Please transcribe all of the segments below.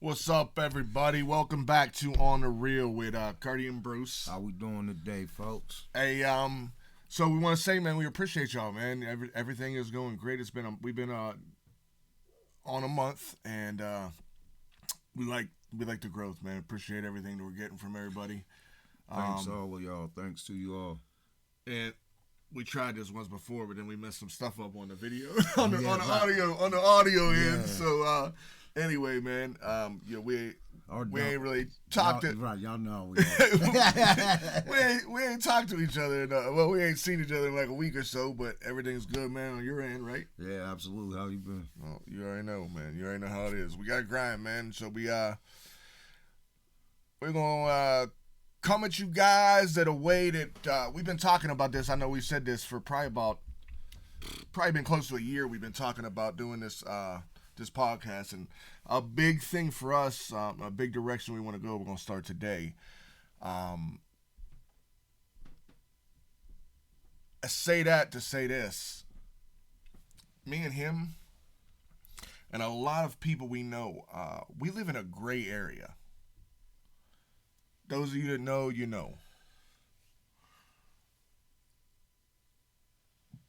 What's up, everybody? Welcome back to On the Real with Cardi and Bruce. How we doing today, folks? Hey, so we want to say, man, we appreciate y'all, man. Everything is going great. We've been on a month, and we like the growth, man. Appreciate everything that we're getting from everybody. Thanks all of y'all. Thanks to you all. And we tried this once before, but then we messed some stuff up on the video, on the right. audio Yeah. end. So anyway, man, we ain't really talked it. Right, y'all know. we ain't talked to each other. Well, we ain't seen each other in like a week or so, but everything's good, man, on your end, right? Yeah, absolutely. How you been? Well, you already know, man. You already know how it is. We gotta grind, man. So we're gonna come at you guys at a way that we've been talking about this. I know we said this for probably been close to a year. We've been talking about doing this podcast, and a big thing for us, a big direction we want to go. We're gonna start today. I say that to say this. Me and him, and a lot of people we know, we live in a gray area. Those of you that know, you know.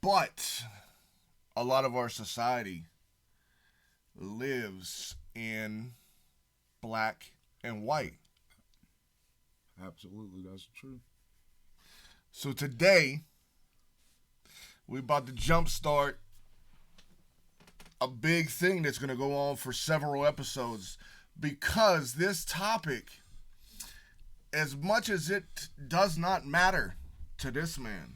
But a lot of our society lives in black and white. Absolutely, that's true. So today, we're about to jumpstart a big thing that's going to go on for several episodes, because this topic, as much as it does not matter to this man,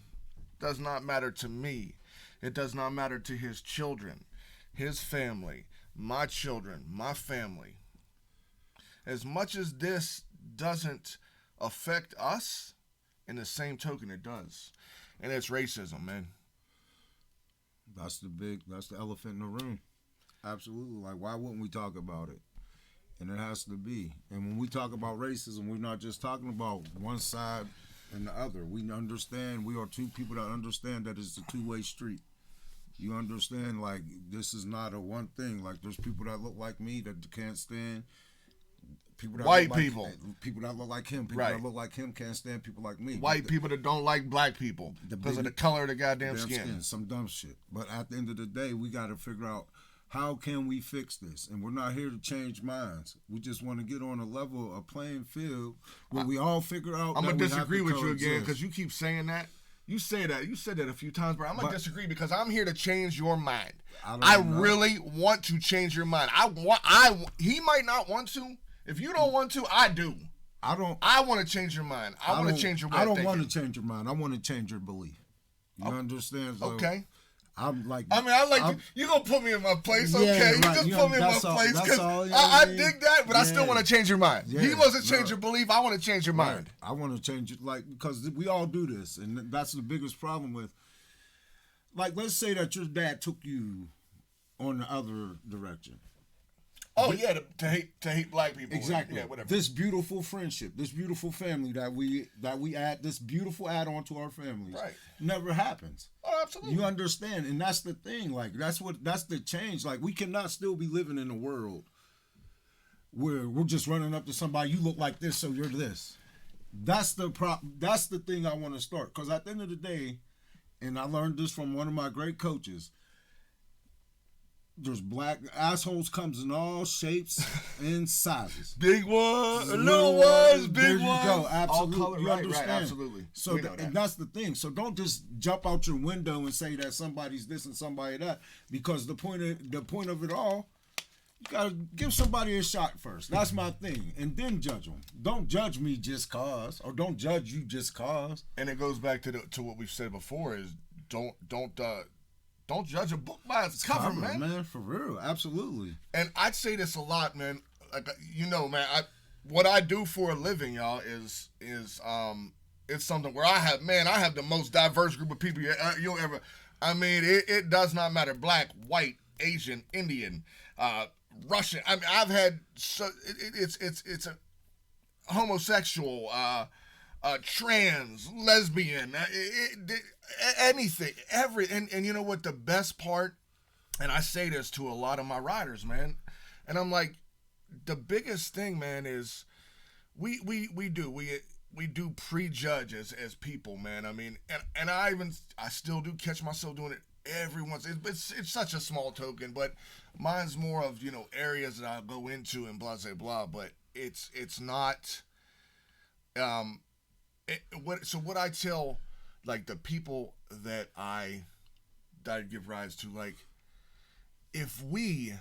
does not matter to me, it does not matter to his children, his family, my children, my family. As much as this doesn't affect us, in the same token it does. And it's racism, man. That's the elephant in the room. Absolutely. Like, why wouldn't we talk about it? And it has to be. And when we talk about racism, we're not just talking about one side and the other. We understand, we are two people that understand that it's a two-way street. You understand, like, this is not a one thing. Like, there's people that look like me that can't stand people that White look like, people. People that look like him. People Right. that look like him can't stand people like me. White people that don't like black people because of the color of the goddamn skin. Some dumb shit. But at the end of the day, we got to figure out, how can we fix this? And we're not here to change minds. We just want to get on a level, a playing field, where we all figure out. I'm going gonna to disagree with you again, because you keep saying that. You said that a few times, but I'm gonna disagree, because I'm here to change your mind. I really want to change your mind. He might not want to. If you don't want to, I do. I want to change your mind. I want to change your way of thinking. I don't want to change your mind. I want to change your belief. You understand? So okay. I'm like. You gonna put me in my place, yeah, okay? Right. You just put me in my place, because I dig that, but I still want to change your mind. Yeah, he wants to change your belief. I want to change your mind. I want to change it, like, because we all do this, and that's the biggest problem with. Like, let's say that your dad took you on the other direction. Oh yeah, to hate black people. Exactly. Yeah, whatever. This beautiful friendship, this beautiful family that we add, this beautiful add-on to our families, right, never happens. Oh, absolutely. You understand, and that's the thing. Like, that's the change. Like, we cannot still be living in a world where we're just running up to somebody. You look like this, so you're this. That's the thing I want to start. Because at the end of the day, and I learned this from one of my great coaches, there's black assholes comes in all shapes and sizes. Big ones, little ones, big ones. There you go. Absolutely. All color, you understand. Right, absolutely. So and that's the thing. So don't just jump out your window and say that somebody's this and somebody that, because the point of it all, you gotta give somebody a shot first. That's my thing, and then judge them. Don't judge me just cause, or don't judge you just cause. And it goes back to what we've said before: is don't judge a book by its cover, man. Man, for real, absolutely. And I'd say this a lot, man. Like, man, what I do for a living, y'all, is it's something where I have the most diverse group of people you'll ever. I mean, it does not matter, black, white, Asian, Indian, Russian. I mean, I've had it's a homosexual, trans, lesbian, anything, and you know what the best part, and I say this to a lot of my riders, man, and I'm like, the biggest thing, man, is we do prejudge as people, man. I mean, and I still do catch myself doing it every once. It's such a small token, but mine's more of areas that I'll go into and blah blah blah. But it's not. What I tell like the people that I give rise to, like, if you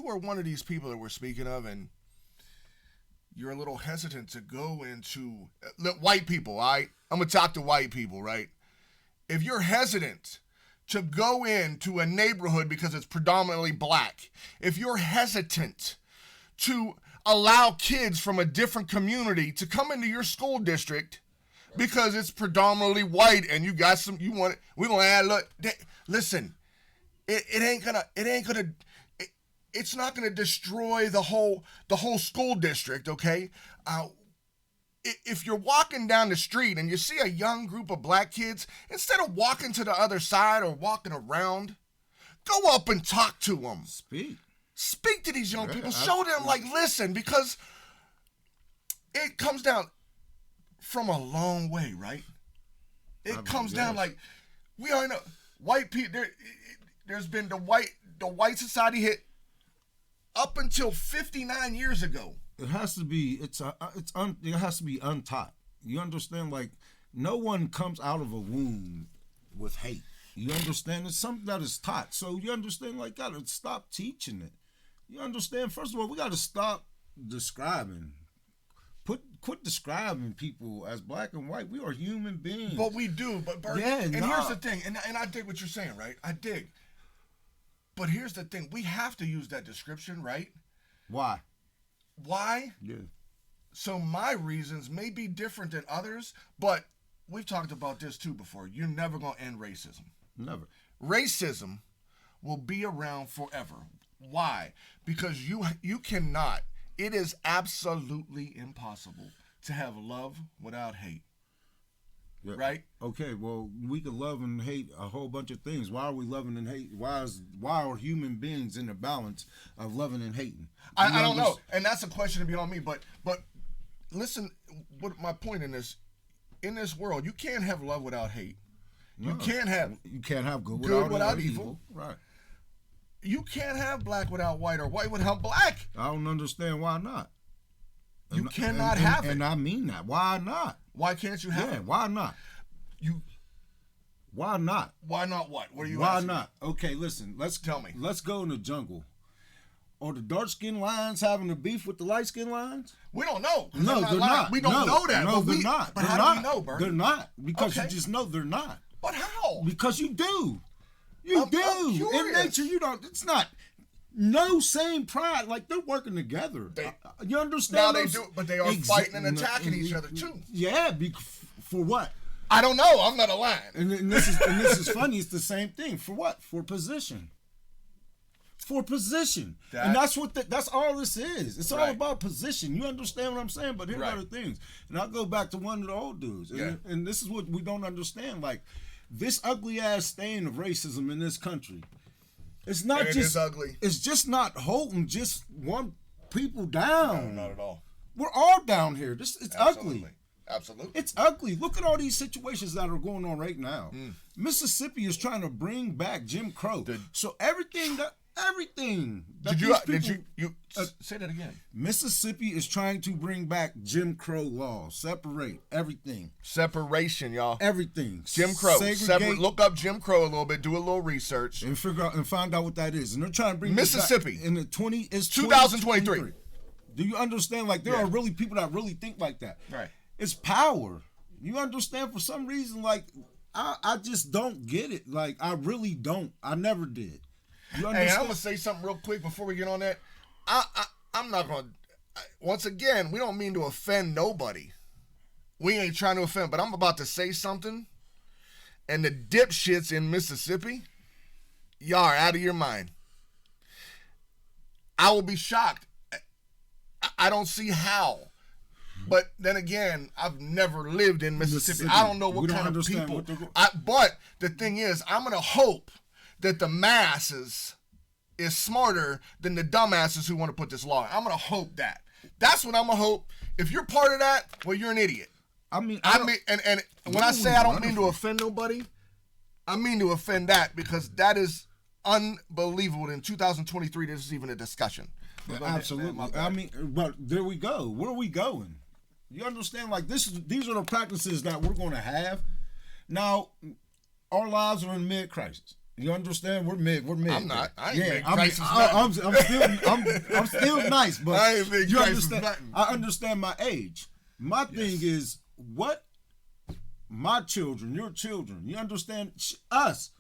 are one of these people that we're speaking of, and you're a little hesitant to go into white people, I'm gonna talk to white people, right? If you're hesitant to go into a neighborhood because it's predominantly black, if you're hesitant to allow kids from a different community to come into your school district because it's predominantly white, and we're gonna add, listen, it's not gonna destroy the whole school district, okay? If you're walking down the street and you see a young group of black kids, instead of walking to the other side or walking around, go up and talk to them. Speak to these young people. Show them, like, listen, because it comes down from a long way, right? It comes down like, we already know white people. There's been the white society hit up until 59 years ago. It has to be. It has to be untaught. You understand? Like, no one comes out of a womb with hate. You understand? It's something that is taught. So you understand? Like, gotta stop teaching it. You understand? First of all, we gotta stop describing. Quit describing people as black and white. We are human beings. But we do. But Bert, here's the thing. And I dig what you're saying, right? I dig. But here's the thing. We have to use that description, right? Why? Yeah. So my reasons may be different than others, but we've talked about this too before. You're never going to end racism. Never. Racism will be around forever. Why? Because you cannot. It is absolutely impossible to have love without hate. Yeah. Right? Okay, well, we can love and hate a whole bunch of things. Why are we loving and hating? Why are human beings in the balance of loving and hating? I don't know. And that's a question to be on me. But listen, what my point in this world, you can't have love without hate. No, you can't have good without evil. Right. You can't have black without white or white without black. I don't understand why not. You cannot have it. And I mean that. Why not? Why can't you have it? Why not? Why not? Why not what? What are you Why asking? not? Okay, listen. Tell me. Let's go in the jungle. Are the dark-skinned lions having a beef with the light-skinned lions? We don't know. No, they're not. We don't know that. No, they're not. But how do we know, Bert? They're not. Because you just know they're not. But how? Because you do. I'm in nature, you don't. It's not. No same pride. Like, they're working together. You understand? Now they do, but they are fighting and attacking each other too. Yeah, for what? I don't know. I'm not a lion. And this is funny. It's the same thing. For what? For position. For position. And that's all this is. It's all about position. You understand what I'm saying? But here are the things. And I'll go back to one of the old dudes. And this is what we don't understand. Like, this ugly ass stain of racism in this country. It's not just ugly. It's just not holding just one people down. No, not at all. We're all down here. It's ugly. Absolutely. It's ugly. Look at all these situations that are going on right now. Mississippi is trying to bring back Jim Crow. So everything that did you say that again? Mississippi is trying to bring back Jim Crow laws. Separate everything. Separation, y'all. Everything. Jim Crow. Look up Jim Crow a little bit. Do a little research and figure out and find out what that is. And they're trying to bring Mississippi in the 2023. Do you understand? Like, there are really people that really think like that. Right. It's power. You understand? For some reason, like, I just don't get it. Like, I really don't. I never did. Hey, I'm going to say something real quick before we get on that. I'm not going to... Once again, we don't mean to offend nobody. We ain't trying to offend, but I'm about to say something, and the dipshits in Mississippi, y'all are out of your mind. I will be shocked. I don't see how. But then again, I've never lived in Mississippi. I don't know what kind of people. But the thing is, I'm going to hope that the masses is smarter than the dumbasses who want to put this law. I'm gonna hope that. That's what I'm gonna hope. If you're part of that, well, you're an idiot. And when I say I don't mean to offend nobody, I mean to offend that, because that is unbelievable. In 2023, this is even a discussion. Absolutely. But there we go. Where are we going? You understand? Like these are the practices that we're going to have. Now, our lives are in mid-crisis. You understand? We're mid. I'm not. I ain't mid-crisis. I'm still nice, but I ain't mid-crisis. You understand? I understand my age. My thing is what my children, your children. You understand? Us.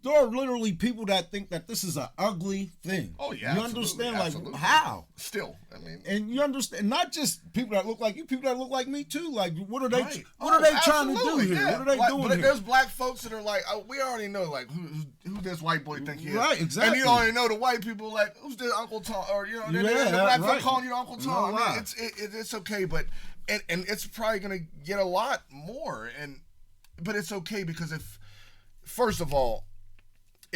There are literally people that think that this is an ugly thing. Oh yeah, you understand? Absolutely. Like how? Still, I mean, and you understand? Not just people that look like you, people that look like me too. Like, what are they? Right. What are they trying to do here? Yeah. What are they doing but here? There's black folks that are like, oh, we already know, like, who this white boy think he is, right? Exactly. And you already know the white people, like, who's this Uncle Tom, or the black folk calling you Uncle Tom. No, I mean, it's okay, but and it's probably gonna get a lot more, but it's okay, because if, first of all,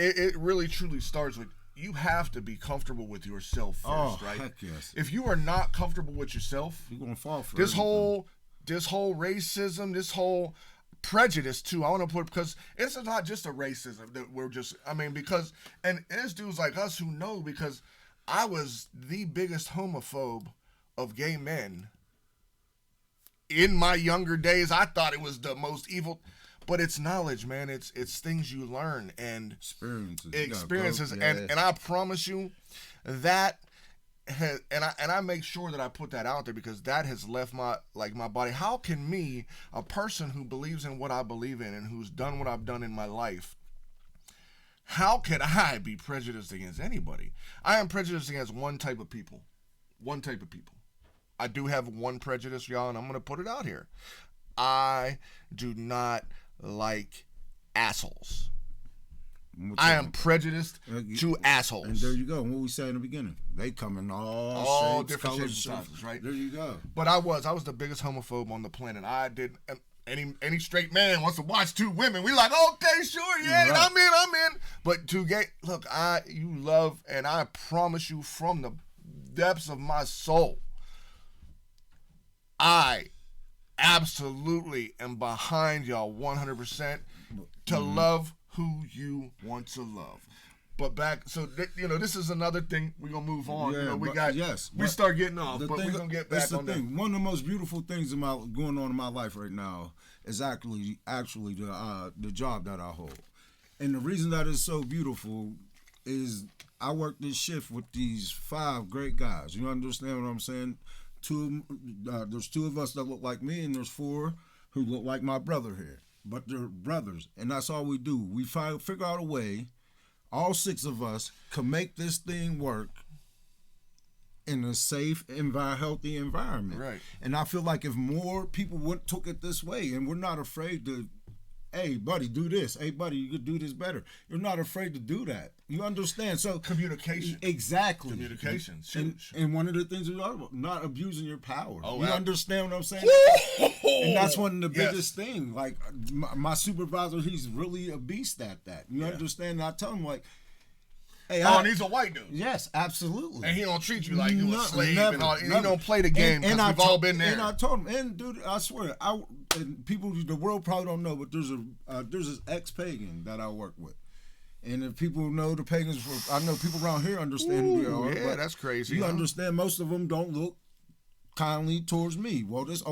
it really truly starts with, you have to be comfortable with yourself first, right? Heck yes. If you are not comfortable with yourself, you're gonna fall for this whole racism, this whole prejudice too. I want to put, because it's not just a racism that we're just. I mean, because and it's dudes like us who know, because I was the biggest homophobe of gay men in my younger days. I thought it was the most evil. But it's knowledge, man. It's things you learn and experiences. And I promise you that has, and I make sure that I put that out there, because that has left my body. How can me, a person who believes in what I believe in and who's done what I've done in my life, how can I be prejudiced against anybody? I am prejudiced against one type of people. One type of people. I do have one prejudice, y'all, and I'm going to put it out here. I do not like assholes. I am prejudiced to assholes. And there you go. What we said in the beginning, they come in all shapes, different colors, shapes and sizes, right? There you go. But I was the biggest homophobe on the planet. I did. Any straight man wants to watch two women, we like, okay, sure, yeah, right. I'm in. But to get, look, you love, and I promise you from the depths of my soul, I absolutely am behind y'all 100% to love who you want to love. But back, so this is another thing. We're gonna move on. Yeah, we start getting off, but we're gonna get back on that. One of the most beautiful things going on in my life right now is actually the job that I hold, and the reason that is so beautiful is I work this shift with these 5 great guys. You understand what I'm saying? There's 2 of us that look like me, and there's 4 who look like my brother here. But they're brothers, and that's all we do. We figure out a way. All 6 of us can make this thing work in a safe, healthy environment. Right. And I feel like if more people took it this way, and we're not afraid to, hey, buddy, do this. Hey, buddy, you could do this better. You're not afraid to do that. You understand? So communication. Exactly. Communication. And one of the things we are about, not abusing your power. Oh, you understand what I'm saying? And that's one of the biggest things. Like my supervisor, he's really a beast at that. You understand? And I tell him like, hey, and he's a white dude. Yes, absolutely. And he don't treat you like you're a slave. And he don't play the game. And we've all been there. And I told him, and dude, I swear, and people, the world probably don't know, but there's this ex-pagan that I work with. And if people know the pagans, I know people around here understand who they are. Yeah, that's crazy. You understand? Most of them don't look kindly towards me. Well, this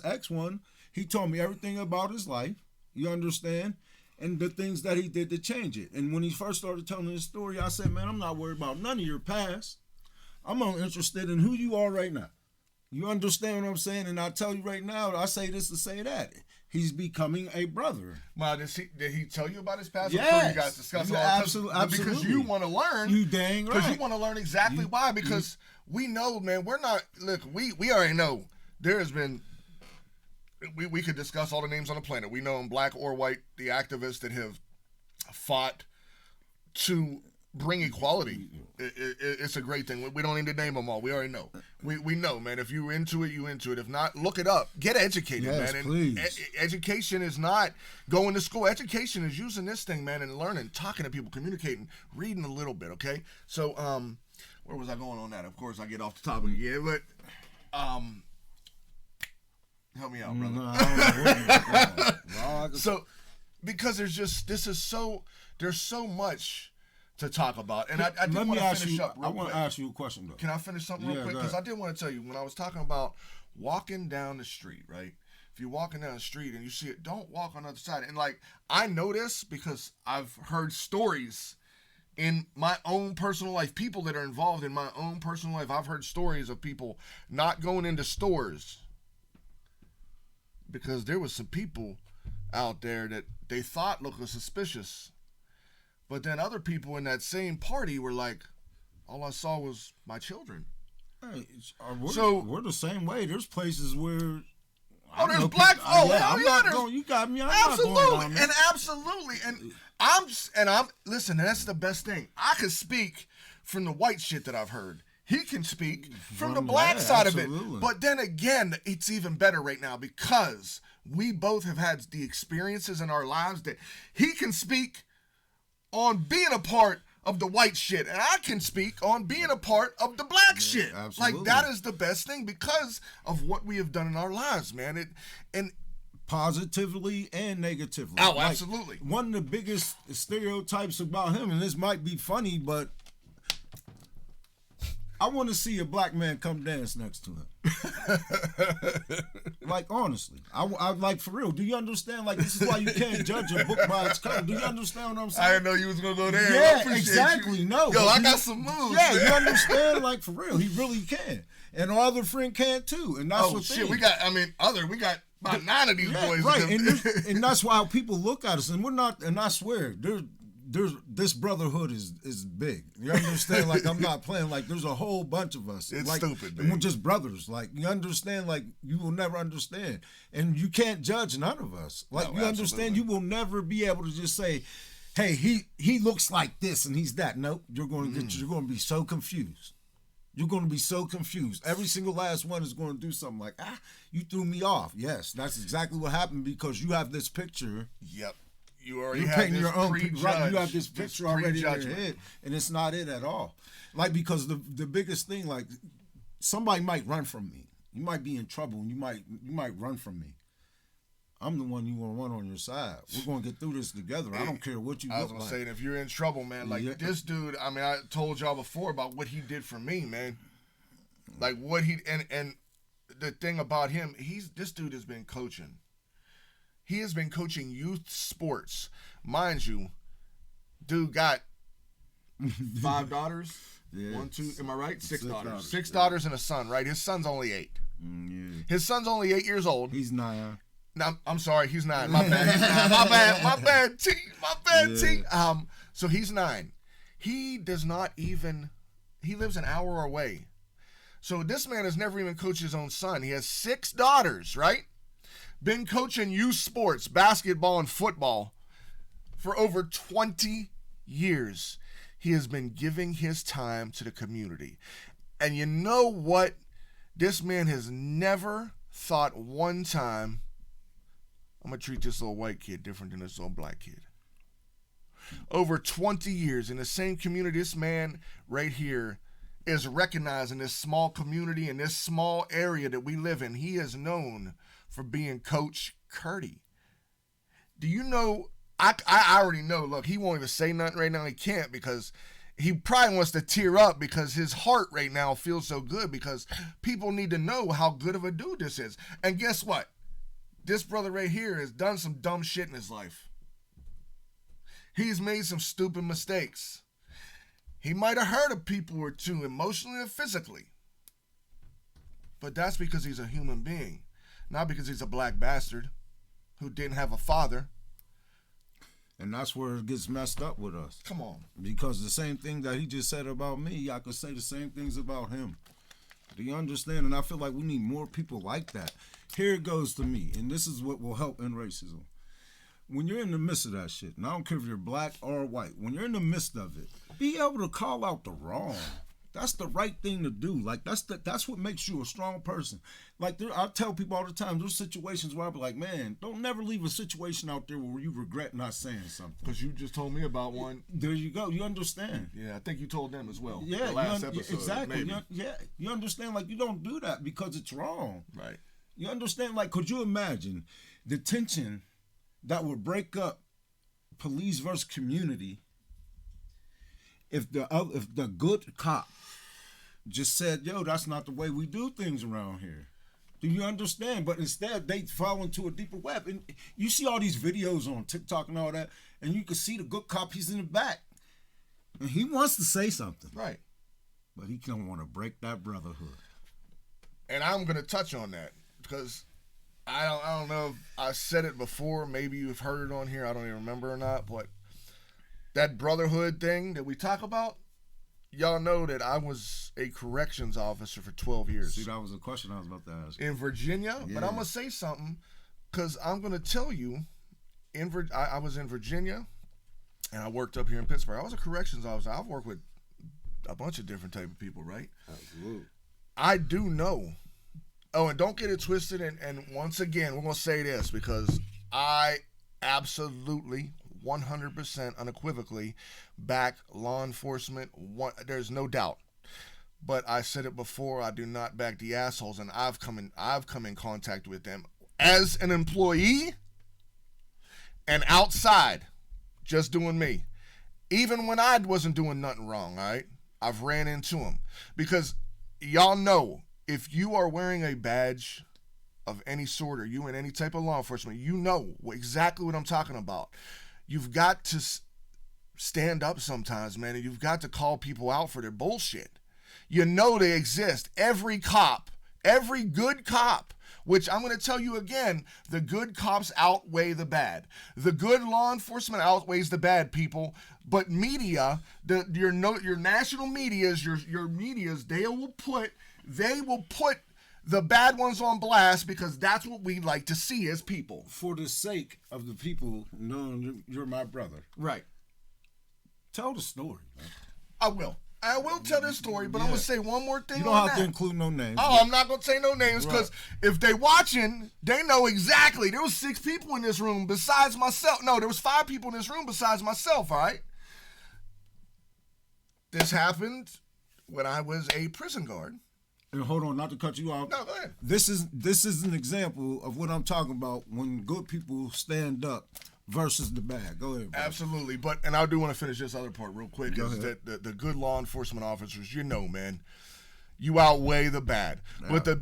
ex one, he told me everything about his life. You understand? And the things that he did to change it. And when he first started telling his story, I said, man, I'm not worried about none of your past. I'm only interested in who you are right now. You understand what I'm saying? And I tell you right now, I say this to say that. He's becoming a brother. Well, did he tell you about his past? Yes. I'm sure you guys discussed all Absolutely. Because you want to learn. You dang right. Because you want to learn exactly why. Because we know, man, we're not, look, we already know there has been, we could discuss all the names on the planet. We know them, black or white, the activists that have fought to bring equality. It's a great thing. We don't need to name them all. We already know. We know, man. If you're into it, you into it. If not, look it up. Get educated, Yes, man. And please. Education is not going to school. Education is using this thing, man, and learning, talking to people, communicating, reading a little bit, okay? So, where was I going on that? Of course, I get off the topic again, but, help me out, brother. No, I don't know what you're So, because there's so much to talk about, and I did want to finish up real I want quick. to ask you a question, though. Can I finish something real quick? go Because I ahead. did want to tell you, when I was talking about walking down the street, right? If you're walking down the street and you see it, don't walk on the other side. And like, I know this because I've heard stories in my own personal life, people that are involved in my own personal life. I've heard stories of people not going into stores because there was some people out there that they thought looked suspicious. But then other people in that same party were like, all I saw was my children. Hey, we're the same way. There's places where. There's black. I'm not going. You got me. I'm not going down there. Absolutely. I'm. Listen, that's the best thing. I can speak from the white shit that I've heard. He can speak from the black side of it. But then again, it's even better right now because we both have had the experiences in our lives that he can speak on being a part of the white shit, and I can speak on being a part of the black shit. Absolutely. Like, that is the best thing because of what we have done in our lives, man. And positively and negatively. Oh, Like, absolutely. One of the biggest stereotypes about him, and this might be funny, but I want to see a black man come dance next to him. Like, honestly, I like, for real. Do you understand? Like, this is why you can't judge a book by its cover. Do you understand what I'm saying? I didn't know you was gonna go there. Yeah, exactly. You. No, Yo, I got some moves. Yeah, man. you understand? Like, for real, he really can, and our other friend can too. And that's Oh the shit, thing. we got about 9 of these boys. Right, and that's why people look at us, and we're not. And I swear, there's this brotherhood is big. You understand? Like, I'm not playing. Like, there's a whole bunch of us. It's like, stupid, and we're man. just brothers. Like, you understand? Like, you will never understand, and you can't judge none of us. Like, No, you understand? absolutely. You will never be able to just say, "Hey, he looks like this and he's that." Nope, you're going to you're going to be so confused. You're going to be so confused. Every single last one is going to do something like, you threw me off. Yes, that's exactly what happened because you have this picture. Yep. You already You're have painting this your own prejudged, right. You have this picture already in your prejudgment. head, and it's not it at all. Like, because the biggest thing, like, somebody might run from me. You might be in trouble, and you might run from me. I'm the one you want on your side. We're going to get through this together. I don't care what you I was look gonna like. say, if you're in trouble, man, like this dude. I mean, I told y'all before about what he did for me, man. Like what he and the thing about him, this dude has been coaching. He has been coaching youth sports, mind you. Dude got 5 daughters. Yeah. 1, 2. Am I right? 6 daughters. 6 yeah. daughters and a son. Right. His son's only 8. Yeah. His son's only 8 years old. He's 9. No, I'm sorry, he's 9. My bad. He's 9. My bad. My bad. T. So he's 9. He does not even. He lives an hour away. So this man has never even coached his own son. He has 6 daughters, right? Been coaching youth sports, basketball and football for over 20 years. He has been giving his time to the community. And you know what? This man has never thought one time, I'm going to treat this little white kid different than this little black kid. Over 20 years in the same community, this man right here is recognized in this small community, in this small area that we live in. He is known for being Coach Curdy. Do you know, I already know, look, he won't even say nothing right now. He can't because he probably wants to tear up because his heart right now feels so good because people need to know how good of a dude this is. And guess what? This brother right here has done some dumb shit in his life. He's made some stupid mistakes. He might have hurt a people or two emotionally or physically. But that's because he's a human being, not because he's a black bastard who didn't have a father. And that's where it gets messed up with us. Come on. Because the same thing that he just said about me, I could say the same things about him. Do you understand? And I feel like we need more people like that. Here it goes to me, and this is what will help end racism. When you're in the midst of that shit, and I don't care if you're black or white, when you're in the midst of it, be able to call out the wrong. that's the right thing to do. Like that's what makes you a strong person. Like I tell people all the time, there's situations where I be like, man, don't never leave a situation out there where you regret not saying something. Because you just told me about one. There you go. You understand. Yeah, I think you told them as well. Yeah, the last episode. Exactly. You understand. Like, you don't do that because it's wrong. Right. You understand. Like, could you imagine the tension that would break up police versus community if the good cop just said, yo, that's not the way we do things around here? Do you understand? But instead, they fall into a deeper web. And you see all these videos on TikTok and all that, and you can see the good cop, he's in the back. And he wants to say something. Right. But he don't want to break that brotherhood. And I'm going to touch on that because I don't know if I said it before. Maybe you've heard it on here. I don't even remember or not. But that brotherhood thing that we talk about, y'all know that I was a corrections officer for 12 years. See, that was a question I was about to ask. In Virginia? Yeah. But I'm going to say something because I'm going to tell you, I was in Virginia and I worked up here in Pittsburgh. I was a corrections officer. I've worked with a bunch of different type of people, right? Absolutely. I do know. Oh, and don't get it twisted. And once again, we're going to say this because I absolutely 100% unequivocally back law enforcement. There's no doubt. But I said it before, I do not back the assholes, and I've come in contact with them as an employee and outside, just doing me. Even when I wasn't doing nothing wrong, all right? I've ran into them. Because y'all know, if you are wearing a badge of any sort or you in any type of law enforcement, you know exactly what I'm talking about. You've got to stand up sometimes, man, and you've got to call people out for their bullshit. You know they exist. Every cop, every good cop, which I'm going to tell you again, the good cops outweigh the bad. The good law enforcement outweighs the bad, people. But media, your national medias, your medias, they will put the bad ones on blast because that's what we like to see as people. For the sake of the people knowing you're my brother. Right. Tell the story, man. I will tell this story, but I'm going to say one more thing. You don't have to include no names. Oh, I'm not going to say no names because if they watching, they know exactly. There was 6 people in this room besides myself. No, there was 5 people in this room besides myself, all right? This happened when I was a prison guard. And hold on, not to cut you off. No, go ahead. This is an example of what I'm talking about when good people stand up versus the bad. Go ahead, bro. Absolutely. And I do want to finish this other part real quick. Go ahead. Is that the good law enforcement officers, you know, man, you outweigh the bad. But the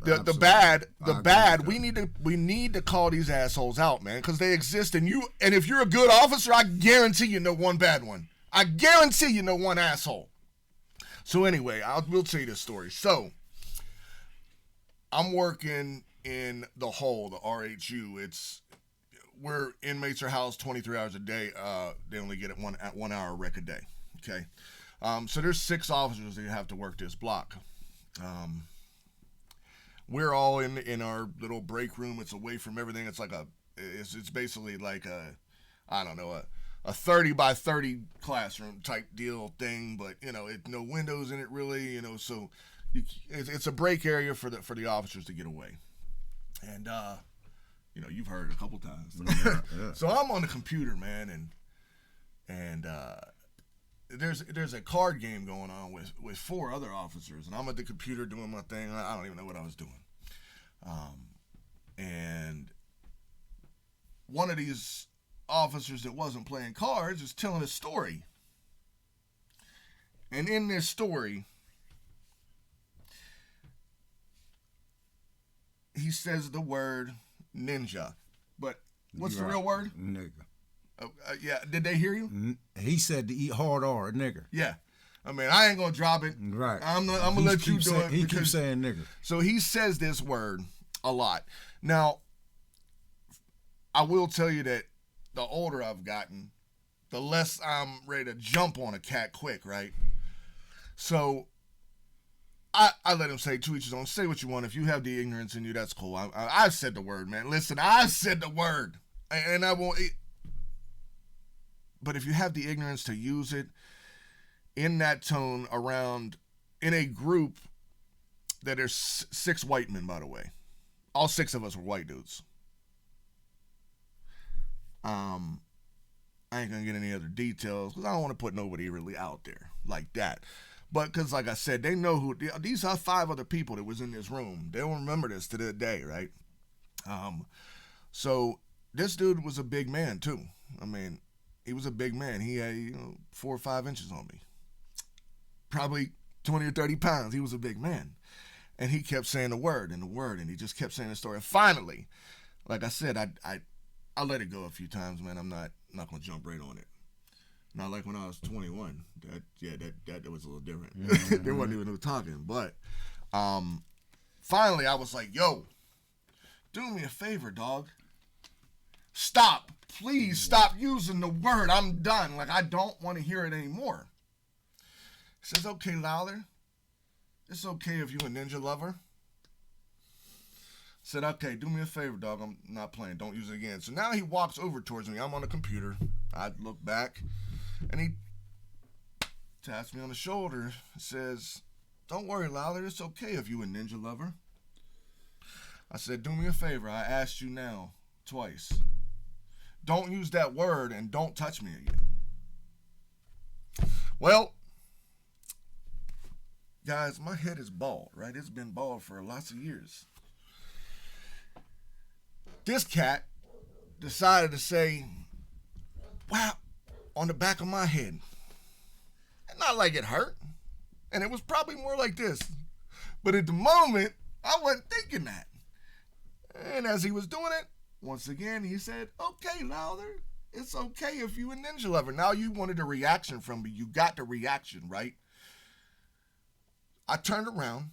bad, we need to call these assholes out, man, because they exist. And if you're a good officer, I guarantee you know one bad one. I guarantee you know one asshole. So anyway, we'll tell you this story. So I'm working in the hole, the RHU. Where inmates are housed 23 hours a day. They only get it 1 hour rec a day. Okay, so there's 6 officers that have to work this block. We're all in our little break room. It's away from everything. It's like it's basically like a 30 by 30 classroom type deal thing, but no windows in it really. So it's a break area for the officers to get away, and you've heard a couple times. Yeah. So I'm on the computer, man, and there's a card game going on with 4 other officers, and I'm at the computer doing my thing. I don't even know what I was doing. And one of these officers that wasn't playing cards is telling a story. And in this story, he says the word ninja. But what's the real word? Nigga. Yeah, did they hear you? He said to eat hard or nigger. Yeah. I mean, I ain't going to drop it. Right. I'm going to let you do it. He keeps saying nigger. So he says this word a lot. Now, I will tell you that the older I've gotten, the less I'm ready to jump on a cat quick, right? So I let him say to each his own. Say what you want. If you have the ignorance in you, that's cool. I said the word, man. Listen, I said the word. And I won't... But if you have the ignorance to use it in that tone around in a group that there's 6 white men, by the way. All 6 of us were white dudes. I ain't gonna get any other details because I don't want to put nobody really out there like that. But because, like I said, they know who these are. 5 other people that was in this room. They'll remember this to this day, right? So this dude was a big man too. I mean, he was a big man. He had 4 or 5 inches on me, probably 20 or 30 pounds. He was a big man, and he kept saying the word and the word, and he just kept saying the story. And finally, like I said, I let it go a few times, man. I'm not gonna jump right on it. Not like when I was 21. That was a little different. Mm-hmm. There wasn't even no talking. But finally, I was like, yo, do me a favor, dog. Stop. Please stop using the word. I'm done. Like, I don't want to hear it anymore. He says, okay, Lowler. It's okay if you a ninja lover. Said, okay, do me a favor, dog. I'm not playing. Don't use it again. So now he walks over towards me. I'm on the computer. I look back, and he taps me on the shoulder. Says, don't worry, Lowler. It's okay if you a ninja lover. I said, do me a favor. I asked you now twice. Don't use that word and don't touch me again. Well, guys, my head is bald, right? It's been bald for lots of years. This cat decided to say, wow, on the back of my head. And not like it hurt. And it was probably more like this. But at the moment, I wasn't thinking that. And as he was doing it, once again, he said, okay, Lowler, it's okay if you a ninja lover. Now you wanted a reaction from me. You got the reaction, right? I turned around.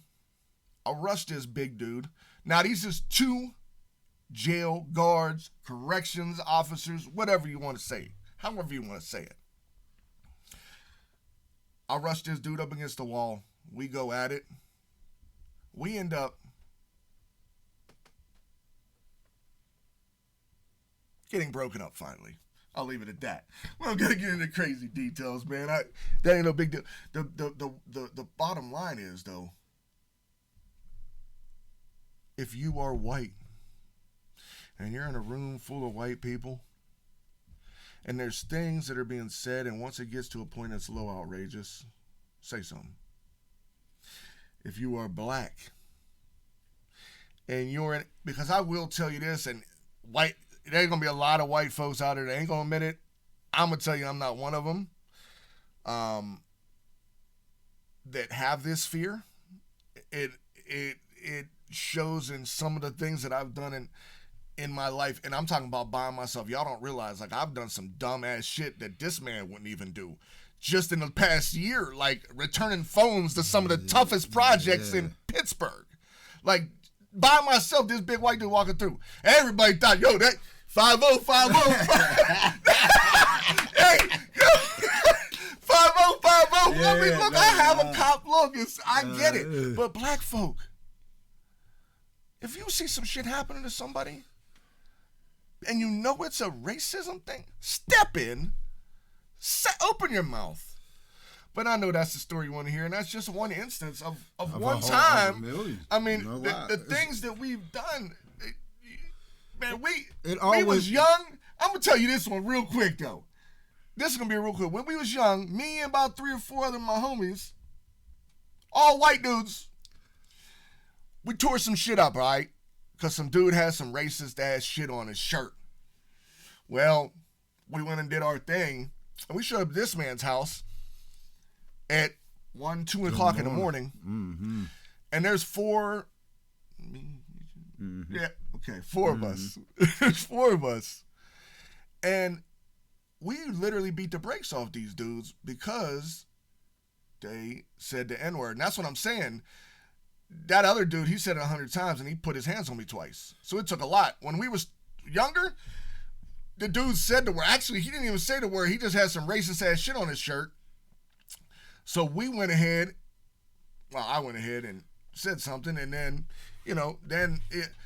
I rushed this big dude. Now these is 2 jail guards, corrections officers, whatever you want to say, however you want to say it. I rushed this dude up against the wall. We go at it. We end up getting broken up finally. I'll leave it at that. We don't gotta get into crazy details, man. That ain't no big deal. The bottom line is, though, if you are white and you're in a room full of white people and there's things that are being said, and once it gets to a point that's a little outrageous, say something. If you are black and you're in, because I will tell you this, and white, there's going to be a lot of white folks out there that ain't going to admit it. I'm going to tell you I'm not one of them that have this fear. It shows in some of the things that I've done in my life, and I'm talking about by myself. Y'all don't realize, like, I've done some dumb-ass shit that this man wouldn't even do. Just in the past year, like returning phones to some of the toughest projects in Pittsburgh. Like, by myself, this big white dude walking through. Everybody thought, yo, that 5050. Hey, yo, 5050. Yeah, I mean, look, I have a cop look. I get it. But black folk, if you see some shit happening to somebody and you know it's a racism thing, step in, open your mouth. But I know that's the story you want to hear, and that's just one instance of one time. I mean, the things that we've done, man, we was young. I'm going to tell you this one real quick, though. This is going to be real quick. When we was young, me and about 3 or 4 other of my homies, all white dudes, we tore some shit up, right? Because some dude had some racist-ass shit on his shirt. Well, we went and did our thing, and we showed up at this man's house at 1, 2 o'clock in the morning. Mm-hmm. And there's 4, yeah, okay, 4 of us. There's 4 of us. And we literally beat the brakes off these dudes because they said the N-word. And that's what I'm saying. That other dude, he said it 100 times, and he put his hands on me twice. So it took a lot. When we was younger, the dude said the word. Actually, he didn't even say the word. He just had some racist-ass shit on his shirt. So we went ahead, I went ahead and said something, and then,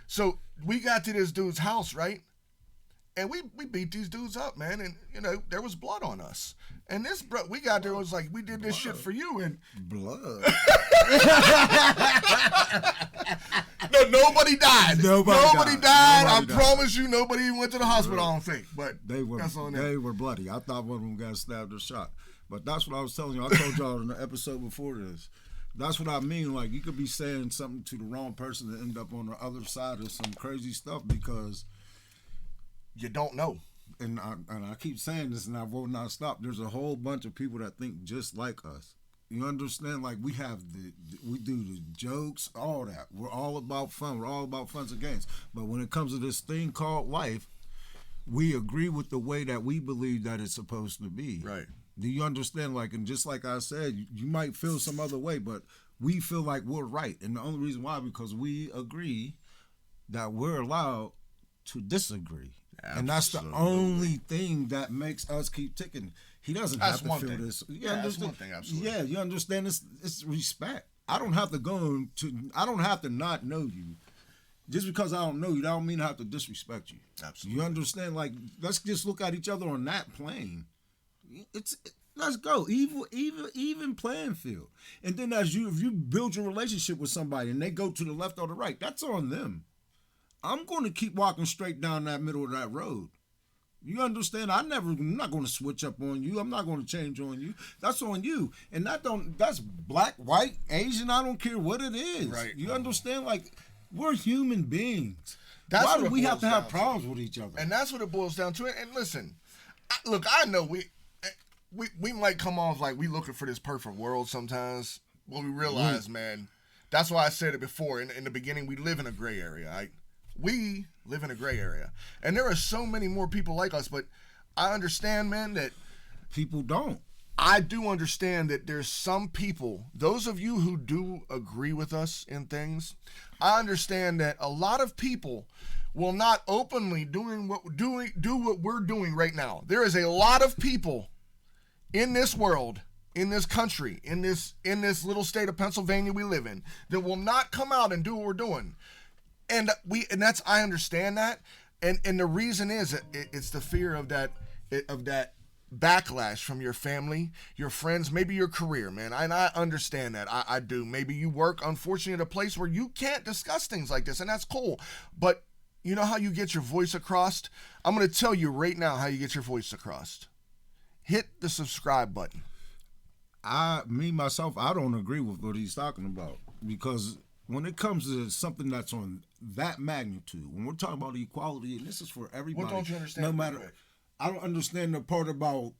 so we got to this dude's house, right? And we beat these dudes up, man, and there was blood on us. And this we got there, it was like, we did this shit for you, and blood. No, nobody died. Nobody died. I Nobody promise you, nobody went to the hospital. I don't think, but They were that's on them. they were bloody. I thought one of them got stabbed or shot. But that's what I was telling you. I told y'all in the episode before this. That's what I mean. Like, you could be saying something to the wrong person and end up on the other side of some crazy stuff because, You don't know. and I keep saying this and I will not stop. There's a whole bunch of people that think just like us. You understand? Like, we have we do the jokes, all that. We're all about fun. We're all about fun and games. But when it comes to this thing called life, we agree with the way that we believe that it's supposed to be. Right. Do you understand? Like, and just like I said, you might feel some other way, but we feel like we're right. And the only reason why, because we agree that we're allowed to disagree. And that's the only thing that makes us keep ticking. He doesn't That's have to one feel thing. this. You Yeah, that's understand? one thing, absolutely. Yeah, you understand? It's respect. I don't have to I don't have to not know you. Just because I don't know you, that don't mean I have to disrespect you. Absolutely. You understand? Like, let's just look at each other on that plane. Let's go. Even playing field. And then if you build your relationship with somebody and they go to the left or the right, that's on them. I'm going to keep walking straight down that middle of that road. You understand? I'm not going to switch up on you. I'm not going to change on you. That's on you. And that's black, white, Asian, I don't care what it is. Right. You understand? Like, we're human beings. That's Why what do it we have boils to have down problems with each other? And that's what it boils down to. And listen, look, I know we might come off like we looking for this perfect world sometimes, but we realize, man, that's why I said it before. In the beginning, we live in a gray area. Right? We live in a gray area. And there are so many more people like us, but I understand, man, that People don't. I do understand that there's some people, those of you who do agree with us in things, I understand that a lot of people will not openly do what we're doing right now. There is a lot of people in this world, in this country, in this little state of Pennsylvania we live in, that will not come out and do what we're doing. And that's, I understand that. And the reason is it's the fear of that backlash from your family, your friends, maybe your career, man. And I understand that. I do. Maybe you work, unfortunately, at a place where you can't discuss things like this, and that's cool. But you know how you get your voice across? I'm going to tell you right now how you get your voice across. Hit the subscribe button. Myself, I don't agree with what he's talking about, because when it comes to something that's on that magnitude, when we're talking about equality, and this is for everybody. What don't you understand? No matter, I don't understand the part about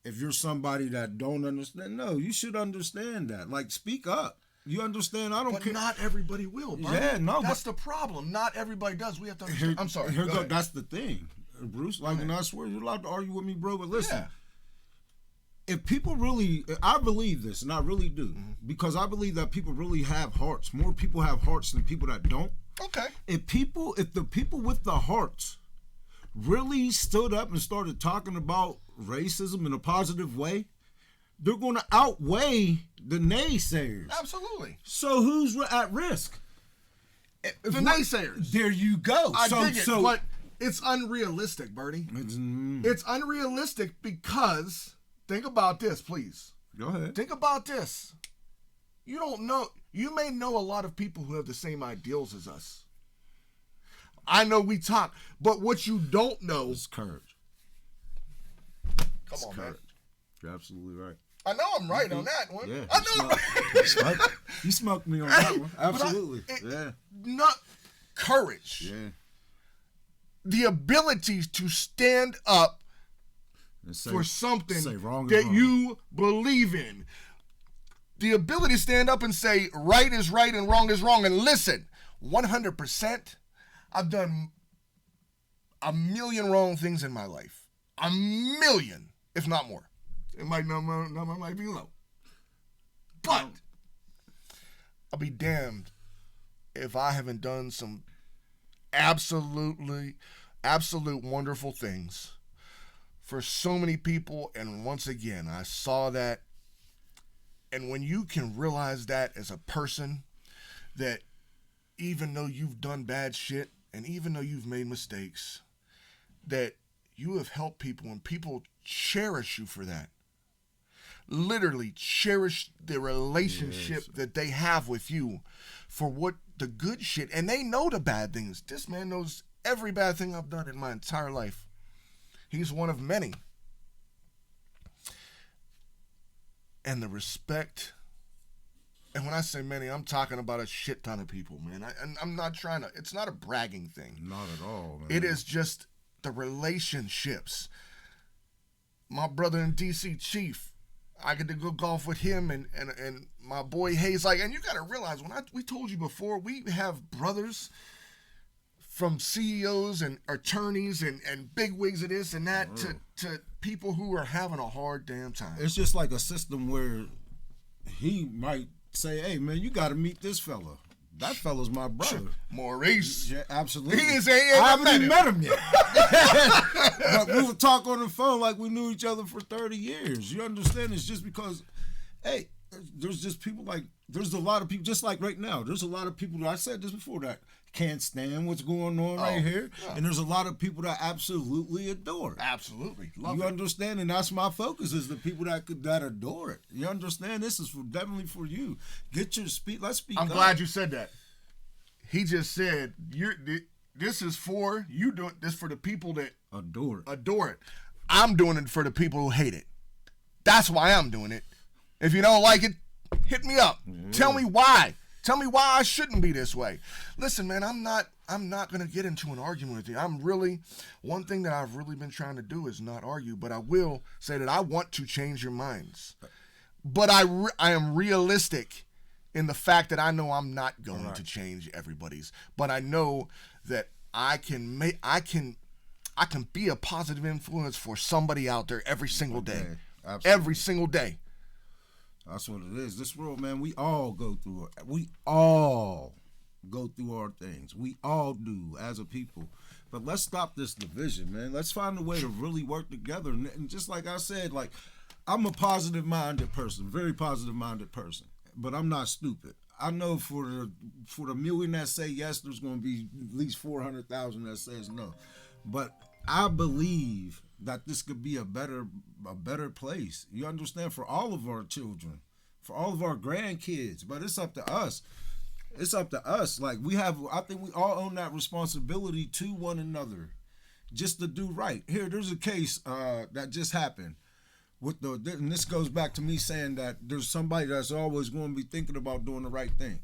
if you're somebody that don't understand. No, you should understand that. Like, speak up. You understand? I don't But care. not everybody will, bro. Yeah, no, that's the problem. Not everybody does. We have to understand. I'm sorry. Go ahead. That's the thing, Bruce. Like, and I swear you're allowed to argue with me, bro. But listen. Yeah. If people really, I believe this, and I really do, because I believe that people really have hearts. More people have hearts than people that don't. Okay. If the people with the hearts really stood up and started talking about racism in a positive way, they're going to outweigh the naysayers. Absolutely. So who's at risk? The naysayers. There you go. I dig it, but it's unrealistic, Bertie. It's unrealistic because, think about this, please. Go ahead. Think about this. You don't know. You may know a lot of people who have the same ideals as us. I know we talk, but what you don't know is courage. Come on, man. You're absolutely right. I know I'm right on that one. Yeah, I know I'm right. You smoked me on that one. Absolutely. Yeah. Not courage. Yeah. The ability to stand up for something that you believe in. The ability to stand up and say right is right and wrong is wrong. And listen, 100%, I've done a million wrong things in my life. A million, if not more. It might number might be low. But I'll be damned if I haven't done some absolute wonderful things for so many people. And once again, I saw that. And when you can realize that as a person, that even though you've done bad shit and even though you've made mistakes, that you have helped people and people cherish you for that. Literally cherish the relationship that they have with you for what the good shit. And they know the bad things. This man knows every bad thing I've done in my entire life. He's one of many. And the respect, and when I say many, I'm talking about a shit ton of people, man. I'm not trying to, it's not a bragging thing. Not at all, man. It is just the relationships. My brother in DC, Chief, I get to go golf with him and my boy Hayes. Like, and you got to realize, we told you before, we have brothers from CEOs and attorneys and bigwigs of this and that to people who are having a hard damn time. It's just like a system where he might say, hey, man, you got to meet this fella. That fella's my brother. Maurice. Yeah, absolutely. I haven't even met him yet. But we would talk on the phone like we knew each other for 30 years. You understand? It's just because, hey, there's just people like, there's a lot of people, just like right now, there's a lot of people, I said this before, that can't stand what's going on right here. Yeah. And there's a lot of people that absolutely adore it. Absolutely. Love you it. Understand? And that's my focus, is the people that adore it. You understand? This is definitely for you. Get your speak. Let's speak I'm glad you said that. He just said, this is for, you doing this for the people that adore it. I'm doing it for the people who hate it. That's why I'm doing it. If you don't like it, hit me up. Yeah. Tell me why. Tell me why I shouldn't be this way. Listen, man, I'm not going to get into an argument with you. One thing that I've really been trying to do is not argue, but I will say that I want to change your minds. But I am realistic in the fact that I know I'm not going to change everybody's, but I know that I can be a positive influence for somebody out there every single day. Absolutely. Every single day. That's what it is. This world, man, we all go through it. We all go through our things. We all do as a people. But let's stop this division, man. Let's find a way to really work together. And just like I said, like, I'm a positive-minded person, very positive-minded person. But I'm not stupid. I know for the million that say yes, there's going to be at least 400,000 that says no. But I believe that this could be a better place. You understand? For all of our children, for all of our grandkids. But it's up to us. It's up to us. Like, I think we all own that responsibility to one another, just to do right. Here, there's a case that just happened. And this goes back to me saying that there's somebody that's always going to be thinking about doing the right thing.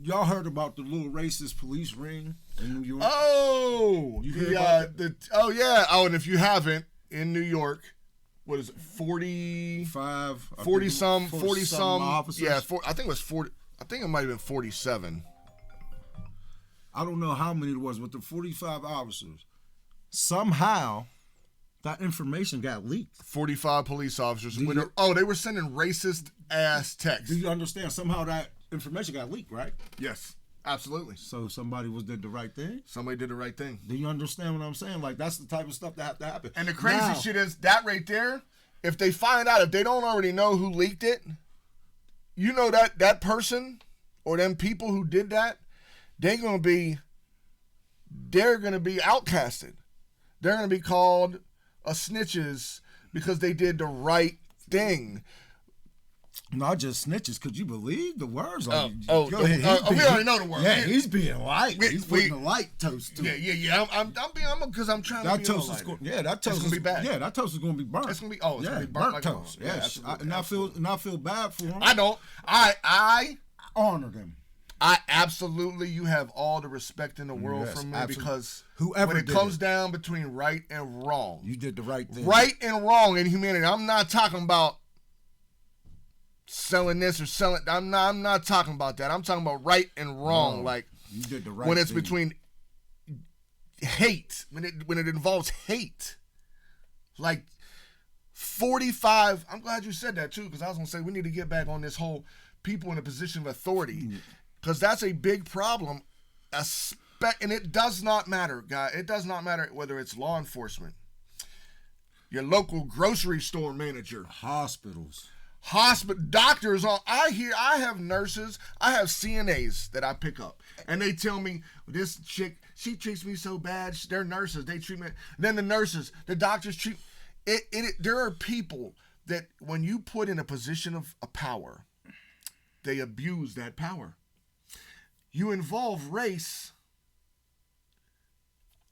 Y'all heard about the little racist police ring in New York? Oh, yeah. And if you haven't, in New York, what is it? 40 some officers. Yeah, I think it was 40. I think it might have been 47. I don't know how many it was, but the 45 officers. Somehow, that information got leaked. 45 police officers. They were sending racist ass texts. Do you understand? Somehow that information got leaked, right? Yes, absolutely. So somebody did the right thing? Somebody did the right thing. Do you understand what I'm saying? Like, that's the type of stuff that have to happen. And the crazy shit is that right there, if they find out, if they don't already know who leaked it, you know that person or them people who did that, they're going to be outcasted. They're going to be called snitches because they did the right thing. Not just snitches. Could you believe the words? We already know the words. Yeah, he's being light. He's putting a light toast to it. Yeah. I'm because I'm trying to be toast is that toast is gonna be bad. Yeah, that toast is gonna be burnt. It's gonna be it's gonna be burnt like toast. Yes, I feel bad for him. I don't. I honor them. You have all the respect in the world from me, because when it comes down between right and wrong, you did the right thing. Right and wrong in humanity. I'm not talking about selling this or selling. I'm not talking about that. I'm talking about right and wrong. No, like, you did the right when it's thing. Between hate, when it involves hate, like 45. I'm glad you said that too, because I was gonna say we need to get back on this whole people in a position of authority, because that's a big problem. And it does not matter, guy. It does not matter whether it's law enforcement, your local grocery store manager, hospitals, doctors. I have nurses, I have CNAs that I pick up, and they tell me this chick, she treats me so bad. They're nurses, they treat me. Then the doctors treat it. There are people that when you put in a position of power, they abuse that power. You involve race.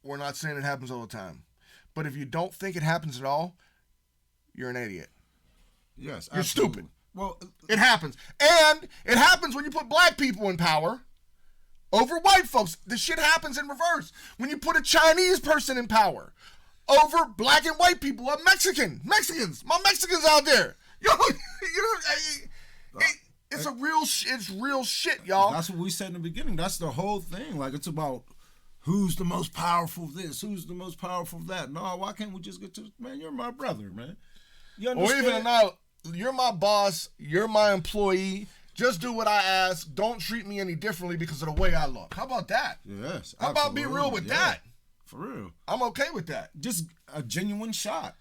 We're not saying it happens all the time, but if you don't think it happens at all, you're an idiot. Yes, you're absolutely. stupid. Well, it happens, and it happens when you put black people in power over white folks. The shit happens in reverse. When you put a Chinese person in power over black and white people, Mexicans, my Mexicans out there, yo, it's real shit, y'all. That's what we said in the beginning. That's the whole thing. Like, it's about who's the most powerful this, who's the most powerful that. No, why can't we just get to, man, you're my brother, man. You understand? Or even now, you're my boss, you're my employee. Just do what I ask. Don't treat me any differently because of the way I look. How about that? Yes. How about be real with that? For real. I'm okay with that. Just a genuine shot.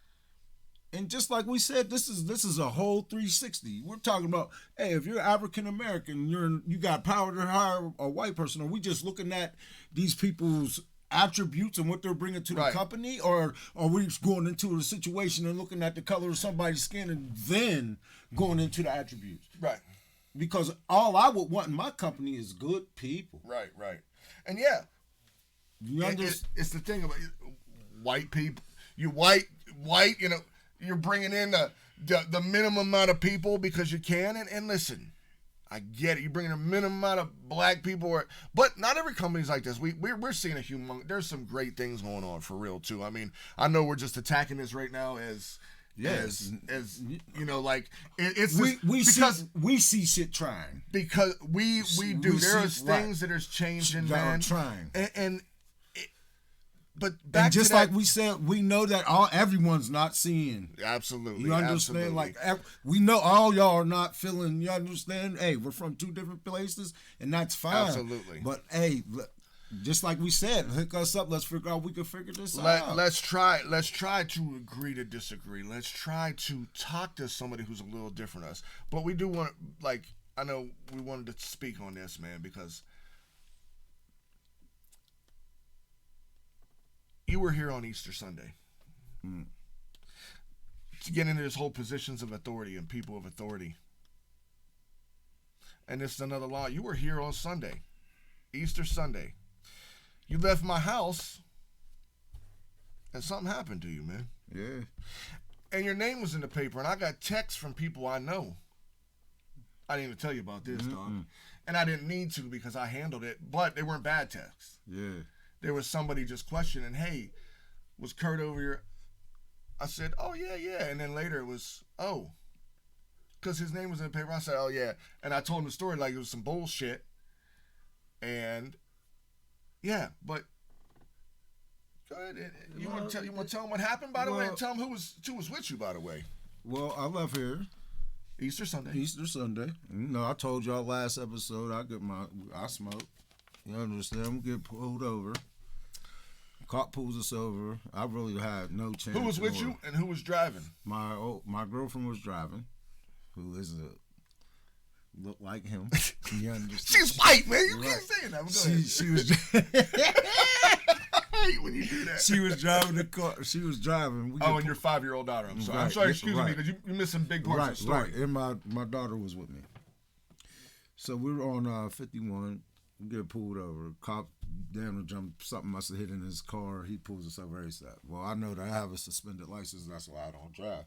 And just like we said, this is a whole 360. We're talking about, hey, if you're African American, you got power to hire a white person. Are we just looking at these people's attributes and what they're bringing to the company, or are we going into a situation and looking at the color of somebody's skin and then going into the attributes? Right. Because all I would want in my company is good people. Right. And yeah, it's the thing about white people. You white, you know, you're bringing in the minimum amount of people because you can. And listen, I get it. You're bringing a minimum amount of black people, but not every company's like this. We're seeing there's some great things going on for real too. I mean, I know we're just attacking this right now as you know, like it's we see shit trying because we do. There are things that are changing, man. Trying but back and just to that, like we said, we know that everyone's not seeing. Absolutely, you understand? Absolutely. Like we know all y'all are not feeling. You understand? Hey, we're from two different places, and that's fine. Absolutely. But hey, just like we said, hook us up. Let's figure out we can figure this out. Let's try to agree to disagree. Let's try to talk to somebody who's a little different than us. But we do want, like, I know we wanted to speak on this, man, because you were here on Easter Sunday to get into this whole positions of authority and people of authority. And this is another law. You were here on Sunday, Easter Sunday. You left my house and something happened to you, man. Yeah. And your name was in the paper, and I got texts from people I know. I didn't even tell you about this, dog. And I didn't need to because I handled it, but they weren't bad texts. Yeah. There was somebody just questioning, hey, was Kurt over here? I said, oh, yeah. And then later it was, oh, because his name was in the paper. I said, oh, yeah. And I told him the story like it was some bullshit. And, yeah, but go ahead. You want to tell him what happened, by the way? And tell him who was with you, by the way. Well, I left here. Easter Sunday. You know, I told y'all last episode I smoke. You understand? We get pulled over. Cop pulls us over. I really had no chance. Who was with you and who was driving? My girlfriend was driving, who is look like him. You understand? She's white, man. You keep saying that. She was. I hate when you do that. She was driving the car. She was driving. And your 5-year-old daughter. I'm sorry. Right. I'm sorry. Excuse me, because you're missing big parts of the story. Right. And my daughter was with me. So we were on 51. We get pulled over. Cop damn jump. Something must have hit in his car. He pulls us over ASAP. Well, I know that I have a suspended license. That's why I don't drive.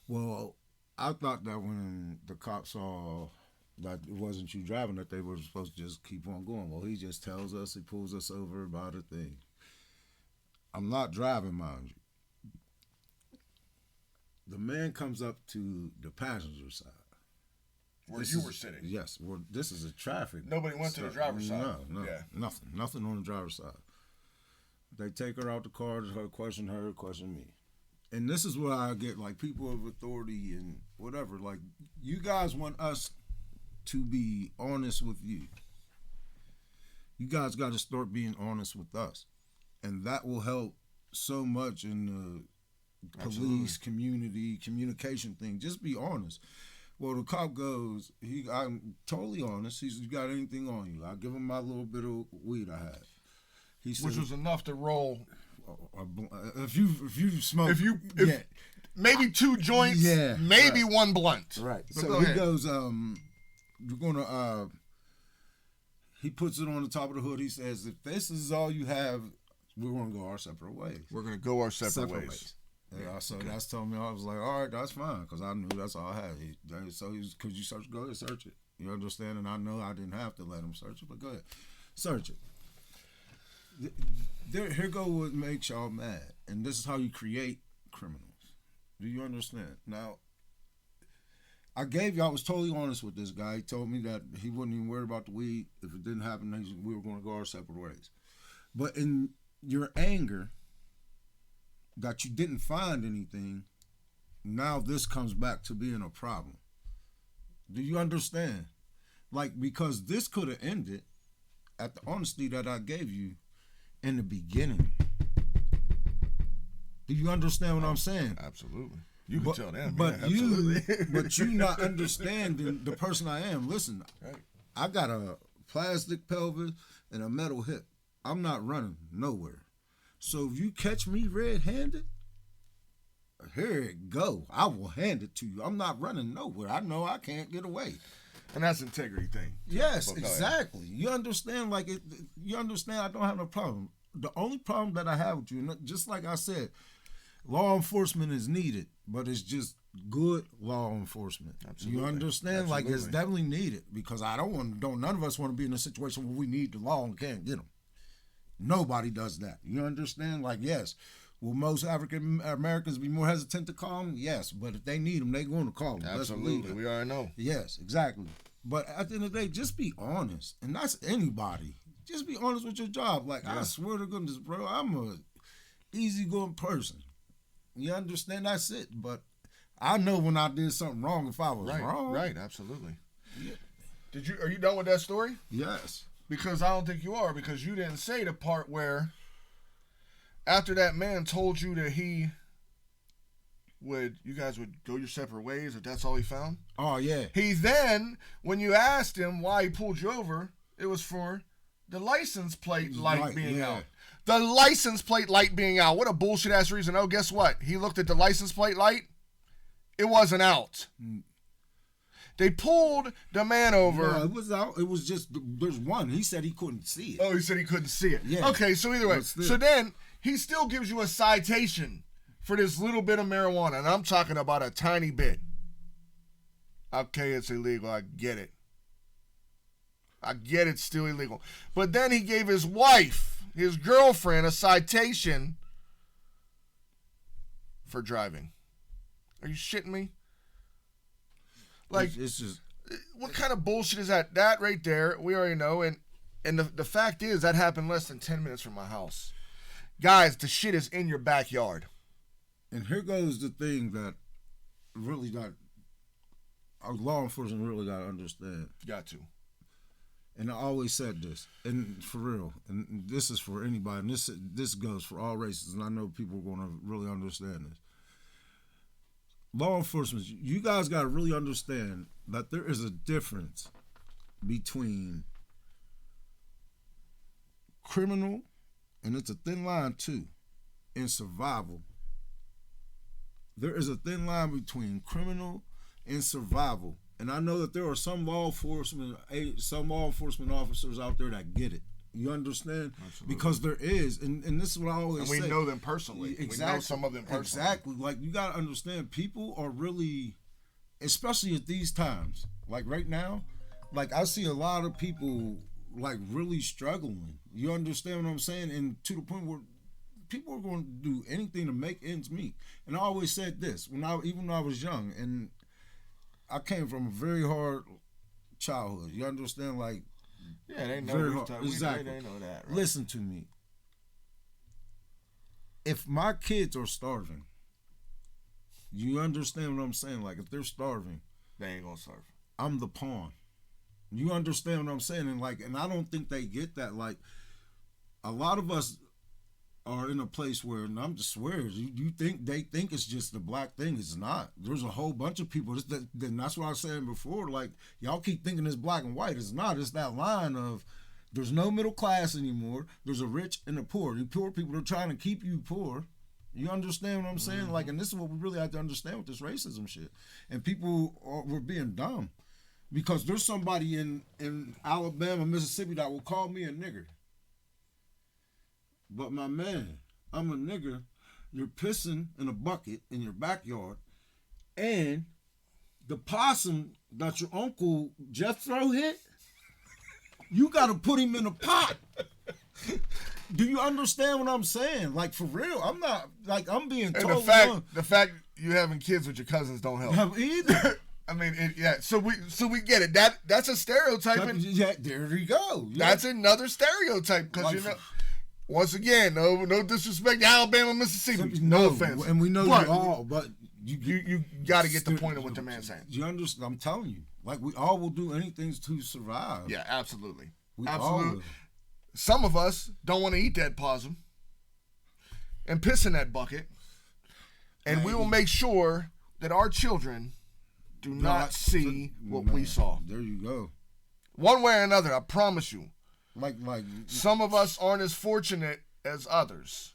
Well, I thought that when the cop saw that it wasn't you driving, that they were supposed to just keep on going. Well, he just tells us, he pulls us over about a thing. I'm not driving, mind you. The man comes up to the passenger side. Where you were sitting? Yes. This is a traffic. Nobody went to the driver's side? No. Yeah. Nothing on the driver's side. They take her out the car, question me. And this is where I get, like, people of authority and whatever. Like, you guys want us to be honest with you. You guys got to start being honest with us. And that will help so much in police, community, communication thing. Just be honest. Well, the cop goes, I'm totally honest. He says, you got anything on you? I give him my little bit of weed I had. He said, which was enough to roll. If you smoke, if maybe 2 joints, maybe right. 1 blunt. Right. But so he goes, you're gonna. He puts it on the top of the hood. He says, if this is all you have, we're gonna go our separate ways. We're gonna go our separate ways. Yeah, so that's telling me, I was like, all right, that's fine, because I knew that's all I had. So could you search? Go ahead, search it. You understand? And I know I didn't have to let him search it, but go ahead, search it. Here go what makes y'all mad, and this is how you create criminals. Do you understand? Now, I was totally honest with this guy. He told me that he wouldn't even worry about the weed. If it didn't happen, we were going to go our separate ways. But in your anger that you didn't find anything, now this comes back to being a problem. Do you understand? Like, because this could have ended at the honesty that I gave you in the beginning. Do you understand what I'm saying? Absolutely. You can tell them. But you not understanding the person I am. Listen, right. I got a plastic pelvis and a metal hip. I'm not running nowhere. So if you catch me red-handed, here it go. I will hand it to you. I'm not running nowhere. I know I can't get away. And that's integrity thing. Yes, exactly. You understand? Like it. You understand? I don't have no problem. The only problem that I have with you, just like I said, law enforcement is needed, but it's just good law enforcement. Absolutely. You understand? Absolutely. Like it's definitely needed, because none of us want to be in a situation where we need the law and can't get them. Nobody does that. You understand? Like, yes, will most African Americans be more hesitant to call them? Yes, but if they need them, they're going to call them. Absolutely, we already know. Yes, exactly. But at the end of the day, just be honest, and that's anybody. Just be honest with your job. Like, I swear to goodness, bro, I'm a easygoing person. You understand? That's it. But I know when I did something wrong if I was wrong. Right, absolutely. Yeah. Are you done with that story? Yes. Because I don't think you are, because you didn't say the part where after that man told you that you guys would go your separate ways, if that's all he found. Oh, yeah. He then, when you asked him why he pulled you over, it was for the license plate light being out. The license plate light being out. What a bullshit ass reason. Oh, guess what? He looked at the license plate light. It wasn't out. They pulled the man over. No, it was out. It was just, there's one. He said he couldn't see it. Oh, he said he couldn't see it. Yeah. Okay, so either way. So then he still gives you a citation for this little bit of marijuana. And I'm talking about a tiny bit. Okay, it's illegal. I get it. I get it's still illegal. But then he gave his wife, his girlfriend, a citation for driving. Are you shitting me? Like, it's just, what kind of bullshit is that? That right there, we already know. And the fact is, that happened less than 10 minutes from my house. Guys, the shit is in your backyard. And here goes the thing that really our law enforcement really got to understand. Got to. And I always said this, and for real, and this is for anybody, and this goes for all races, and I know people are going to really understand this. Law enforcement, you guys got to really understand that there is a difference between criminal, and it's a thin line too, and survival. There is a thin line between criminal and survival. And I know that there are some law enforcement officers out there that get it. You understand? Absolutely. Because there is, and this is what I always say. And we know them personally. Exactly. We know some of them personally. Exactly. Like, you got to understand, people are really, especially at these times, like right now, like I see a lot of people like really struggling. You understand what I'm saying? And to the point where people are going to do anything to make ends meet. And I always said this, even when I was young, and I came from a very hard childhood. You understand? Like, yeah, they know. Very hard. Exactly. They know that. Right? Listen to me. If my kids are starving, you understand what I'm saying? Like, if they're starving, they ain't gonna starve. I'm the pawn. You understand what I'm saying? And I don't think they get that. Like, a lot of us are in a place where, and I'm just swear, you think they think it's just the black thing. It's not. There's a whole bunch of people. That's what I was saying before. Like, y'all keep thinking it's black and white. It's not. It's that line of there's no middle class anymore. There's a rich and a poor. The poor people are trying to keep you poor. You understand what I'm saying? Mm-hmm. Like, and this is what we really have to understand with this racism shit. And people were being dumb because there's somebody in Alabama, Mississippi that will call me a nigger. But my man, I'm a nigger. You're pissing in a bucket in your backyard, and the possum that your uncle Jethro hit, you got to put him in a pot. Do you understand what I'm saying? Like, for real, I'm not, like, I'm being told. And the fact you having kids with your cousins don't help. Either. I mean, so we get it. That's a stereotype. Yeah, there you go. Yeah. That's another stereotype because, you know, once again, no disrespect to Alabama, Mississippi. No offense. And we know you all, but you got to get the point of what the man's saying. You understand? I'm telling you. Like, we all will do anything to survive. Yeah, absolutely. We absolutely. all will. Some of us don't want to eat that possum and piss in that bucket. And we will make sure that our children do not see what we saw. There you go. One way or another, I promise you. Like some of us aren't as fortunate as others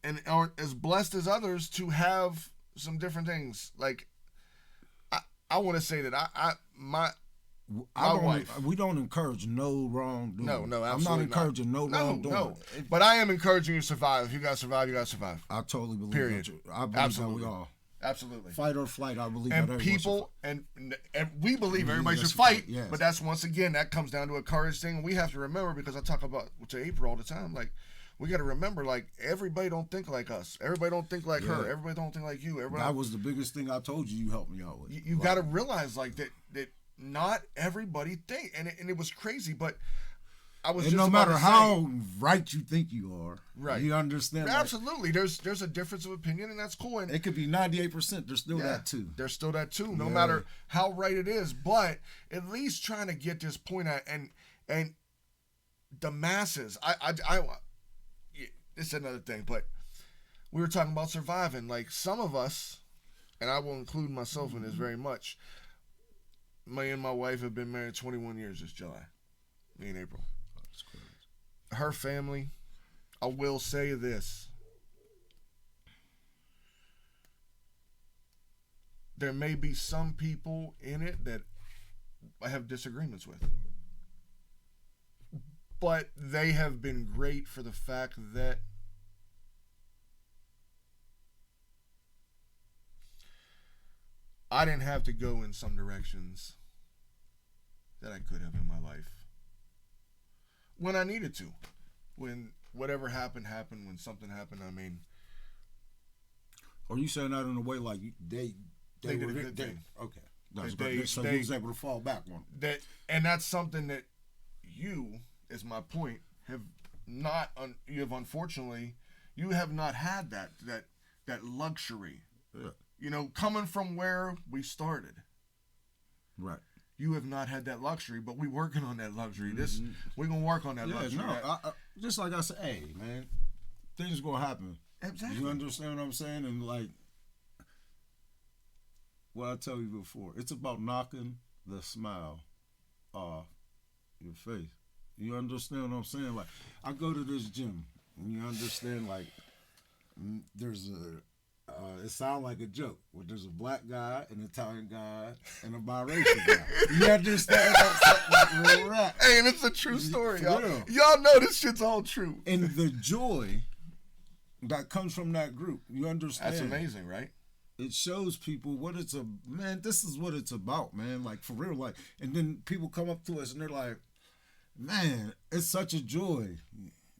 and aren't as blessed as others to have some different things. Like, I want to say that my wife. We don't encourage no wrongdoing. No, absolutely I'm not encouraging no wrongdoing. No. But I am encouraging you to survive. If you got to survive, you got to survive. I totally believe Period. that. I believe Absolutely. that we all. Absolutely. Fight or flight, I believe and that people, and we believe everybody should fight, yes. But that's, once again, that comes down to a courage thing. And we have to remember, because I talk about to April all the time, like, we got to remember, like, everybody don't think like us. Everybody don't think like her. Everybody don't think like you. That was the biggest thing I told you helped me out with. You got to realize, like, that not everybody think, and it was crazy, but I was and just no matter how right you think you are, right? You understand? Absolutely. There's a difference of opinion, and that's cool. And it could be 98%. There's still that too. There's still that too, no matter how right it is. But at least trying to get this point out, and the masses. It's another thing, but we were talking about surviving. Like, some of us, and I will include myself in this very much. Me and my wife have been married 21 years this July. Me and April. That's crazy. Her family, I will say this. There may be some people in it that I have disagreements with. But they have been great for the fact that I didn't have to go in some directions that I could have in my life when I needed to. When whatever happened, when something happened, I mean. Are you saying that in a way like they did a good thing? Okay. So he was able to fall back on that. And that's something that you, is my point, have not, you have unfortunately, you have not had that luxury. Yeah. You know, coming from where we started. Right. You have not had that luxury, but we working on that luxury. We're gonna work on that luxury. No, just like I said, hey man, things gonna happen. Exactly. You understand what I'm saying? And like what I tell you before, it's about knocking the smile off your face. You understand what I'm saying? Like, I go to this gym, and you understand, like, there's it sounds like a joke, where there's a black guy, an Italian guy, and a biracial guy. You understand? That's like real rap. Hey, and it's a true story, y'all. Y'all know this shit's all true. And the joy that comes from that group, you understand? That's amazing, right? It shows people what it's man, this is what it's about, man. Like, for real. Like, and then people come up to us and they're like, man, it's such a joy.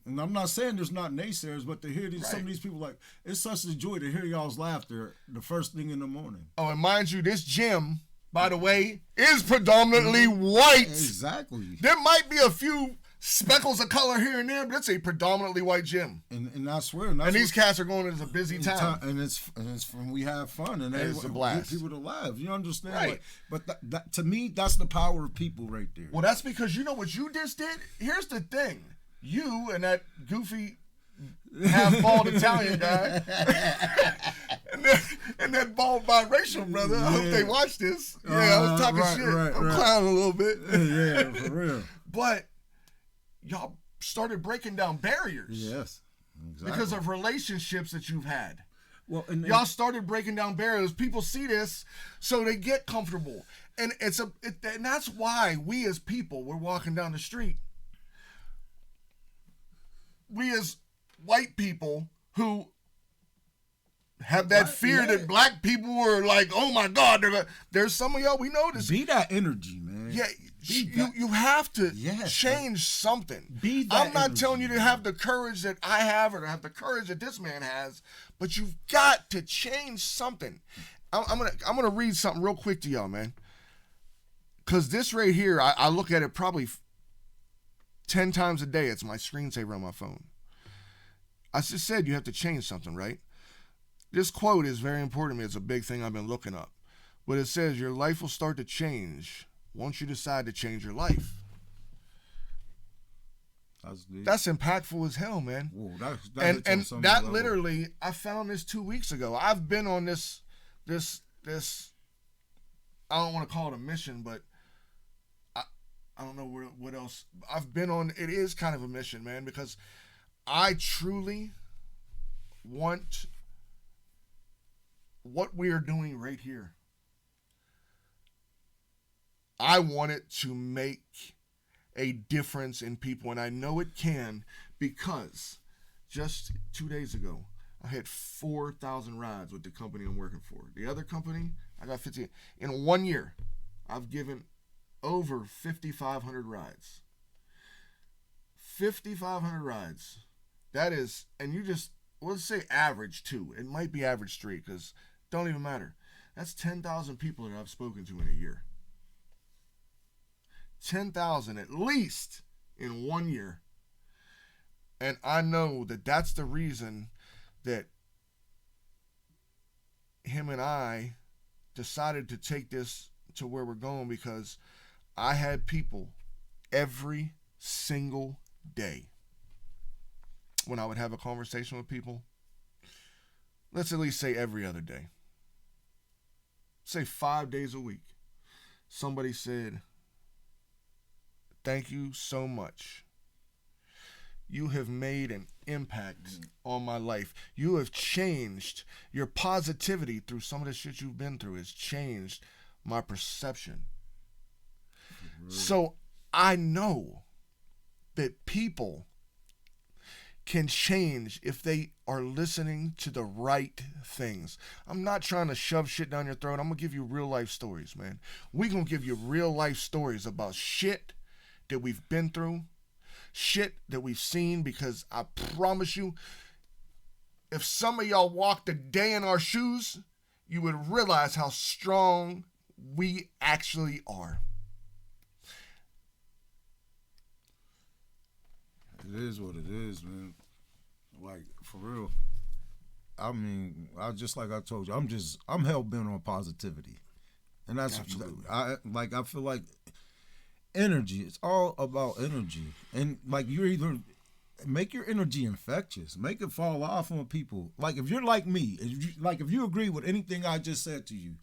And I'm not saying there's not naysayers, but to hear some of these people, like, it's such a joy to hear y'all's laughter the first thing in the morning. Oh, and mind you, this gym, by the way, is predominantly white. Exactly. There might be a few speckles of color here and there, but it's a predominantly white gym. And I swear, and these cats are going into a busy time. And it's when we have fun and it's a blast. People to laugh. You understand? Right. Like, but that, to me, that's the power of people right there. Well, that's because you know what you just did? Here's the thing. You and that goofy half bald Italian guy, and that bald biracial brother. I hope they watch this. Yeah, I was talking shit. I'm clowning a little bit. Yeah, for real. But y'all started breaking down barriers. Yes, exactly. Because of relationships that you've had. Well, y'all started breaking down barriers. People see this, so they get comfortable, and and that's why we as people, we're walking down the street. We as white people who have that fear that black people were like, oh my God, there's some of y'all we know this. Be that energy, man. Yeah, you have to change something. I'm not telling you to have the courage that I have or to have the courage that this man has, but you've got to change something. I'm gonna read something real quick to y'all, man. Cause this right here, I look at it probably 10 times a day. It's my screensaver on my phone. I just said you have to change something, right? This quote is very important to me. It's a big thing I've been looking up. But it says your life will start to change once you decide to change your life. That's impactful as hell, man. Whoa, and that literally, I found this 2 weeks ago. I've been on this, I don't want to call it a mission, but I don't know what else. I've been on, it is kind of a mission, man, because I truly want what we are doing right here. I want it to make a difference in people, and I know it can, because just 2 days ago, I had 4,000 rides with the company I'm working for. The other company, I got 15. In 1 year, I've given over 5,500 rides. 5,500 rides. That is, and you just, let's say average 2. It might be average 3, because it don't even matter. That's 10,000 people that I've spoken to in a year. 10,000 at least in 1 year. And I know that that's the reason that him and I decided to take this to where we're going, because I had people every single day when I would have a conversation with people. Let's at least say every other day. Say 5 days a week. Somebody said, thank you so much. You have made an impact on my life. You have changed. Your positivity through some of the shit you've been through has changed my perception. Really? So I know that people can change if they are listening to the right things. I'm not trying to shove shit down your throat. I'm going to give you real life stories, man. We're going to give you real life stories about shit that we've been through, shit that we've seen, because I promise you, if some of y'all walked a day in our shoes, you would realize how strong we actually are. It is what it is, man. Like, for real. I mean, like I told you, I'm hell bent on positivity. And that's, absolutely. I feel like energy, it's all about energy. And like, you're either make your energy infectious, make it fall off on people. Like, if you're like me, if you agree with anything I just said to you,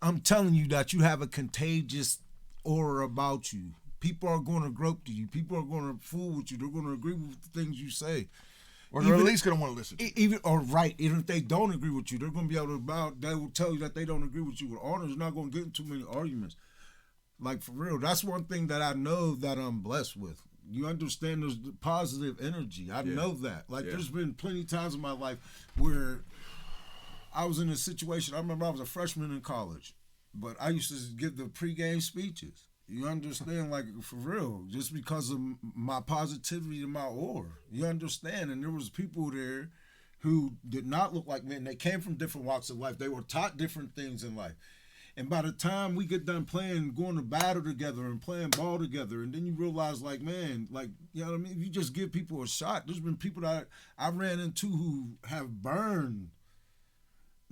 I'm telling you that you have a contagious aura about you. People are going to grope to you. People are going to fool with you. They're going to agree with the things you say. Or they're at least going to want to listen to you. Even if they don't agree with you, they're going to be able to they will tell you that they don't agree with you with honor. They're not going to get into too many arguments. Like, for real, that's one thing that I know that I'm blessed with. You understand there's positive energy. I know that. Like, there's been plenty of times in my life where I was in a situation. I remember I was a freshman in college, but I used to give the pregame speeches. You understand, like, for real, just because of my positivity and my aura. You understand? And there was people there who did not look like me, and they came from different walks of life. They were taught different things in life. And by the time we get done playing, going to battle together and playing ball together, and then you realize, like, man, like, you know what I mean? If you just give people a shot, there's been people that I ran into who have burned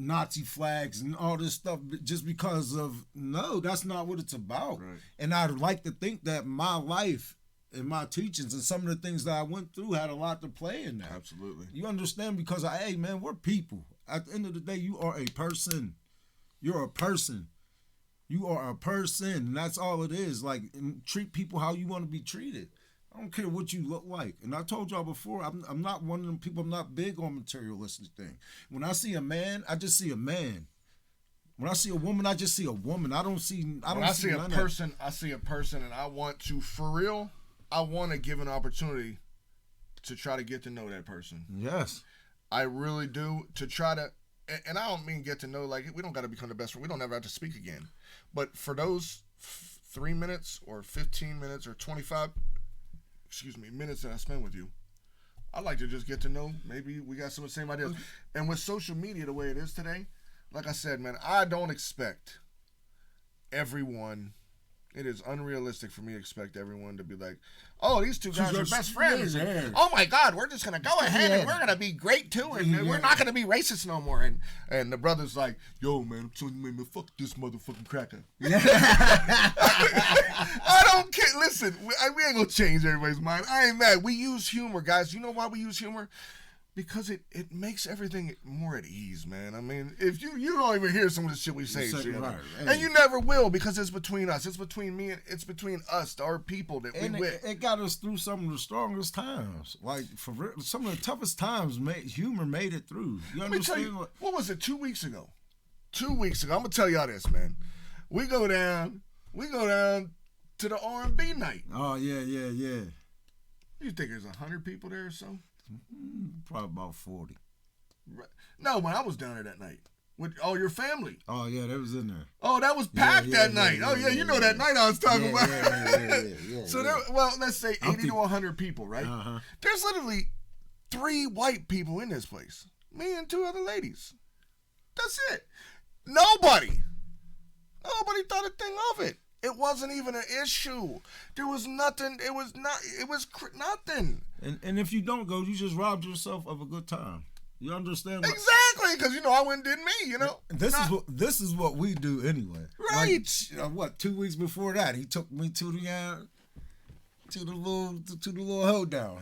Nazi flags and all this stuff just because of, no, that's not what it's about. Right. And I'd like to think that my life in my teachings, and some of the things that I went through had a lot to play in that. Absolutely. You understand? Because hey man, we're people. At the end of the day, you are a person. You're a person. You are a person, and that's all it is. Like, treat people how you want to be treated. I don't care what you look like. And I told y'all before, I'm not one of them people. I'm not big on materialistic thing. When I see a man, I just see a man. When I see a woman, I just see a woman. I see a person, I see a person, and I want to, for real, I want to give an opportunity to try to get to know that person. Yes. I really do, to try to, and I don't mean get to know, like, we don't got to become the best friend. We don't ever have to speak again. But for those 3 minutes or 15 minutes or 25, minutes that I spend with you, I'd like to just get to know, maybe we got some of the same ideas. And with social media the way it is today, like I said, man, I don't expect everyone. It is unrealistic for me to expect everyone to be like, oh, these two guys are best friends. Yeah. Oh, my God, we're just going to go ahead and we're going to be great, too. And we're not going to be racist no more. And the brother's like, yo, man, I'm telling you, man, fuck this motherfucking cracker. I don't care. Listen, we ain't going to change everybody's mind. I ain't mad. We use humor, guys. You know why we use humor? Because it makes everything more at ease, man. I mean, if you don't even hear some of the shit we say, right. And you never will, because it's between us. It's between me and it's between us, our people that we with. It got us through some of the strongest times. Like, for real, some of the toughest times, humor made it through. You understand? Let me tell you, what was it, 2 weeks ago? 2 weeks ago. I'm going to tell y'all this, man. We go down to the R&B night. Oh, yeah. You think there's 100 people there or so? Probably about 40. Right. No, when I was down there that night with all your family. Oh yeah, that was in there. Oh, that was packed that night. You know that night I was talking about. Yeah. So there, well, let's say 80 to 100 people, right? Uh-huh. There's literally 3 white people in this place. Me and 2 other ladies. That's it. Nobody thought a thing of it. It wasn't even an issue. There was nothing. It was nothing. And if you don't go, you just robbed yourself of a good time. You understand? Exactly, because I went and did me. This is what we do anyway. Right. Like, 2 weeks before that, he took me to the little hoedown.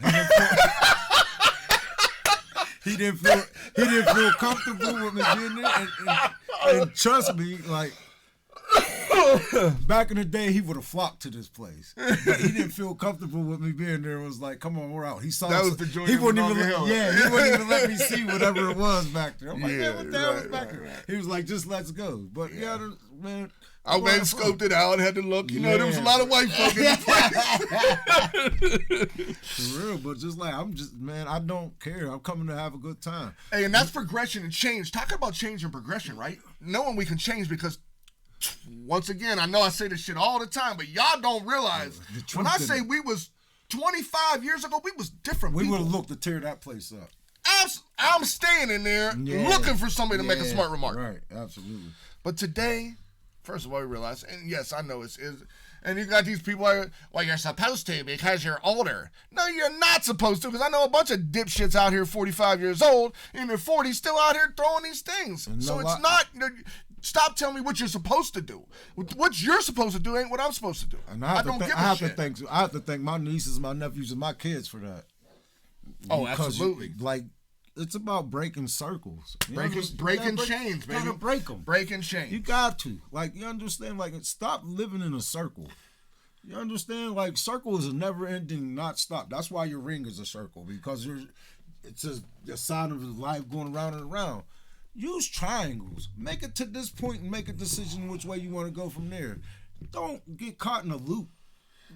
He didn't feel comfortable with me being there, and trust me, like. Back in the day, he would have flocked to this place, but he didn't feel comfortable with me being there. It was like, "Come on, we're out." He saw that was the joint. He wouldn't even let me see whatever it was back there. I'm like, what the hell was back there? He was like, "Just let's go." But man, I went and scoped it out. Had to look. There was a lot of white folk in the place. For real, but just like I don't care. I'm coming to have a good time. Hey, and that's progression and change. Talk about change and progression, right? Knowing we can change, because once again, I know I say this shit all the time, but y'all don't realize when I say we was 25 years ago, we was different. We would have looked to tear that place up. I'm staying in there looking for somebody to make a smart remark. Right, absolutely. But today, first of all, we realize, and yes, I know it's and you got these people like, well, you're supposed to because you're older. No, you're not supposed to, because I know a bunch of dipshits out here 45 years old in their 40s still out here throwing these things. So it's not. Stop telling me what you're supposed to do. What you're supposed to do ain't what I'm supposed to do. And I have to thank my nieces, my nephews, and my kids for that. Oh, absolutely. It's about breaking circles. Breaking chains, baby. You gotta break them. Breaking chains. You got to. You understand? Stop living in a circle. You understand? Circle is a never-ending, not stop. That's why your ring is a circle, because it's a sign of life going around and around. Use triangles. Make it to this point and make a decision which way you want to go from there. Don't get caught in a loop.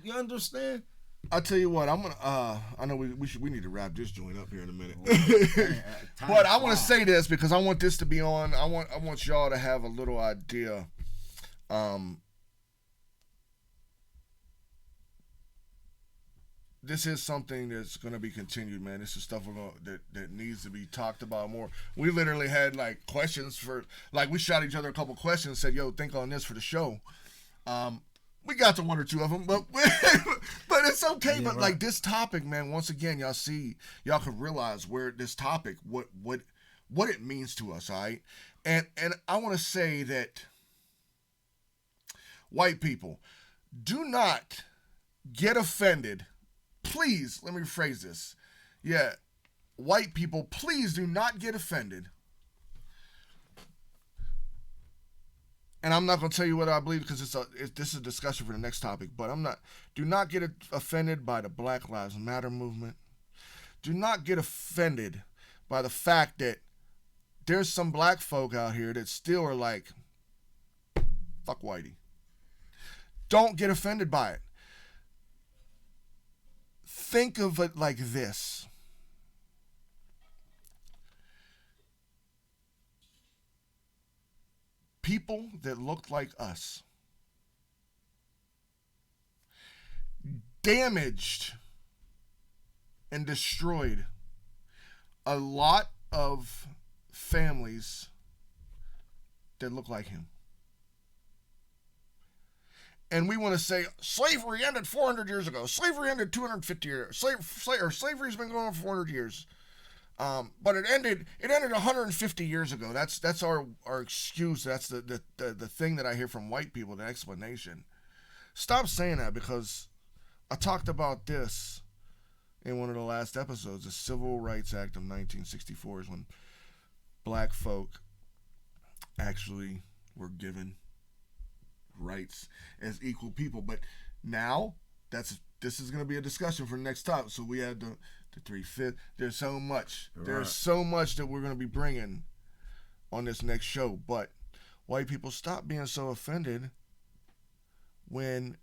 You understand? I'll tell you what, I'm gonna I know we need to wrap this joint up here in a minute. But I want to say this because I want this to be on. I want y'all to have a little idea. This is something that's going to be continued, man. This is stuff that needs to be talked about more. We literally had questions for, we shot each other a couple questions, said, yo, think on this for the show. We got to 1 or 2 of them, but it's okay. Yeah, but right. This topic, man, once again, y'all can realize where this topic, what it means to us, all right? And I want to say that white people, do not get offended please, let me rephrase this. Yeah, white people, please do not get offended. And I'm not going to tell you what I believe because this is a discussion for the next topic. But do not get offended by the Black Lives Matter movement. Do not get offended by the fact that there's some black folk out here that still are like, fuck whitey. Don't get offended by it. Think of it like this. People that looked like us damaged and destroyed a lot of families that look like him. And we want to say slavery ended 400 years ago. Slavery ended 250 years. Slavery's been going on for 400 years. But it ended 150 years ago. That's our excuse. That's the thing that I hear from white people, the explanation. Stop saying that, because I talked about this in one of the last episodes. The Civil Rights Act of 1964 is when black folk actually were given rights as equal people. But now this is going to be a discussion for the next topic. So we had the 3/5. There's so much. Right. There's so much that we're going to be bringing on this next show. But white people, stop being so offended when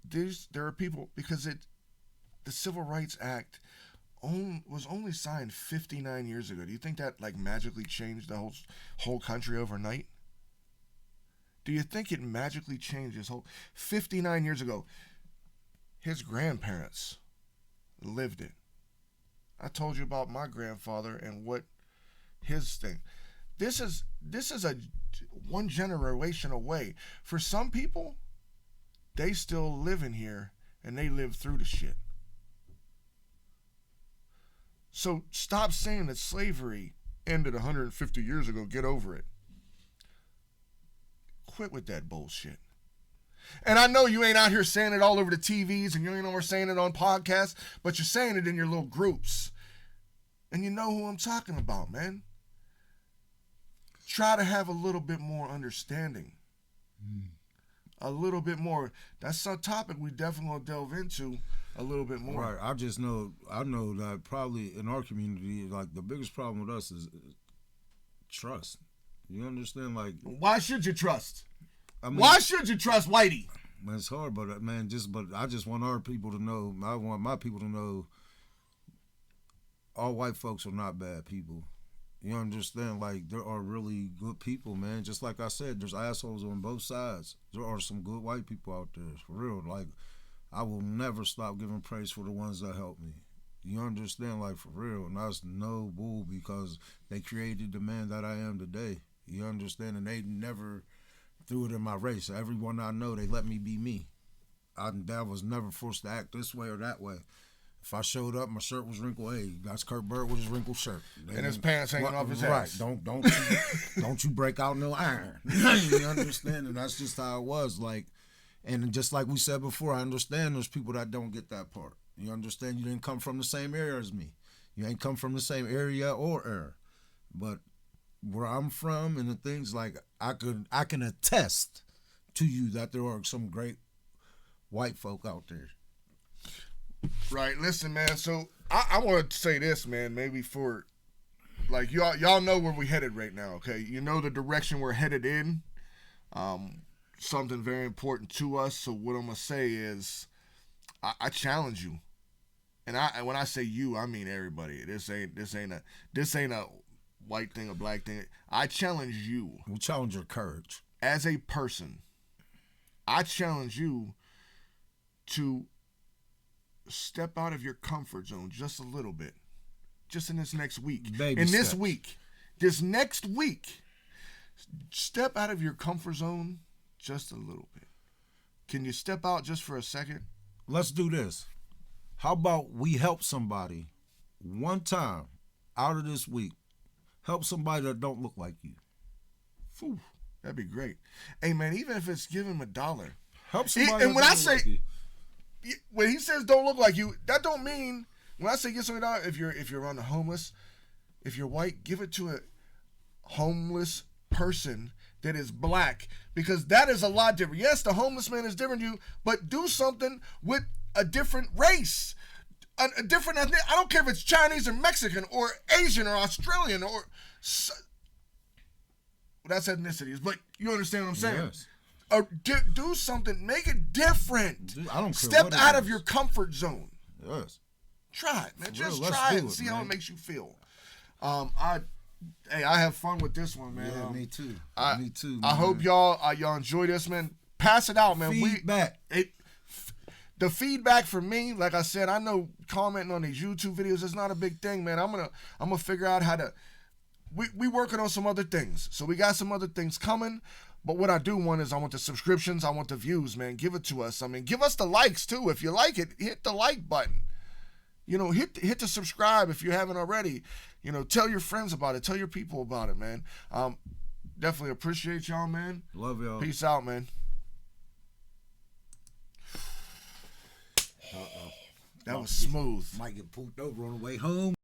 there are people, because the Civil Rights Act was only signed 59 years ago. Do you think that magically changed the whole country overnight? Do you think it magically changed this whole 59 years ago? His grandparents lived it. I told you about my grandfather and what his thing. This is a one generation away. For some people, they still live in here and they live through the shit. So stop saying that slavery ended 150 years ago. Get over it. Quit with that bullshit. And I know you ain't out here saying it all over the TVs, and you ain't over saying it on podcasts, but you're saying it in your little groups. And you know who I'm talking about, man. Try to have a little bit more understanding. A little bit more. That's a topic we definitely will delve into a little bit more. Right. I know that probably in our community, the biggest problem with us is trust. You understand? Why should you trust? Why should you trust whitey? Man, it's hard, but I just want our people to know. I want my people to know. All white folks are not bad people. You understand? There are really good people, man. Just like I said, there's assholes on both sides. There are some good white people out there, for real. I will never stop giving praise for the ones that helped me. You understand? For real. And that's no bull, because they created the man that I am today. You understand? And they never threw it in my race. Everyone I know, they let me be me. I was never forced to act this way or that way. If I showed up, my shirt was wrinkled. Hey, that's Kurt Bird with his wrinkled shirt. And his pants hanging off his ass. Right. Don't you break out no iron. You understand? And that's just how it was. And just like we said before, I understand there's people that don't get that part. You understand? You didn't come from the same area as me. You ain't come from the same area or era. But where I'm from and the things, I can attest to you that there are some great white folk out there. Right. Listen, man. So I want to say this, man. Maybe for y'all know where we headed right now. Okay, you know the direction we're headed in. Something very important to us. So what I'm gonna say is, I challenge you, and when I say you, I mean everybody. This ain't a white thing, a black thing. I challenge you. We challenge your courage as a person. I challenge you to step out of your comfort zone just a little bit, just in this next week. Baby steps. This next week, step out of your comfort zone just a little bit. Can you step out just for a second? Let's do this. How about we help somebody one time out of this week? Help somebody that don't look like you. Whew, that'd be great. Hey, man, even if it's giving them $1. Help somebody. And when I say, when he says don't look like you, that don't mean when I say get something out. If you're around the homeless, if you're white, give it to a homeless person that is black, because that is a lot different. Yes, the homeless man is different to you, but do something with a different race, a different ethnic. I don't care if it's Chinese or Mexican or Asian or Australian or that's ethnicities, but you understand what I'm saying? Yes. Or do something, make it different. Dude, I don't care. Step what it out of is. your comfort zone. Yes. Try it, man. For real, Just let's try do it and it, see how man. it makes you feel. I have fun with this one, man. Yeah, me too. Me too. I man. hope y'all enjoy this, man. Pass it out, man. Feedback. The feedback for me, like I said, I know commenting on these YouTube videos is not a big thing, man. I'm gonna figure out how to. We working on some other things, so we got some other things coming. But what I do want is I want the subscriptions, I want the views, man. Give it to us. I mean, give us the likes too. If you like it, hit the like button. You know, hit the subscribe if you haven't already. You know, tell your friends about it. Tell your people about it, man. Definitely appreciate y'all, man. Love y'all. Peace out, man. That was smooth. Might get pooped over on the way home.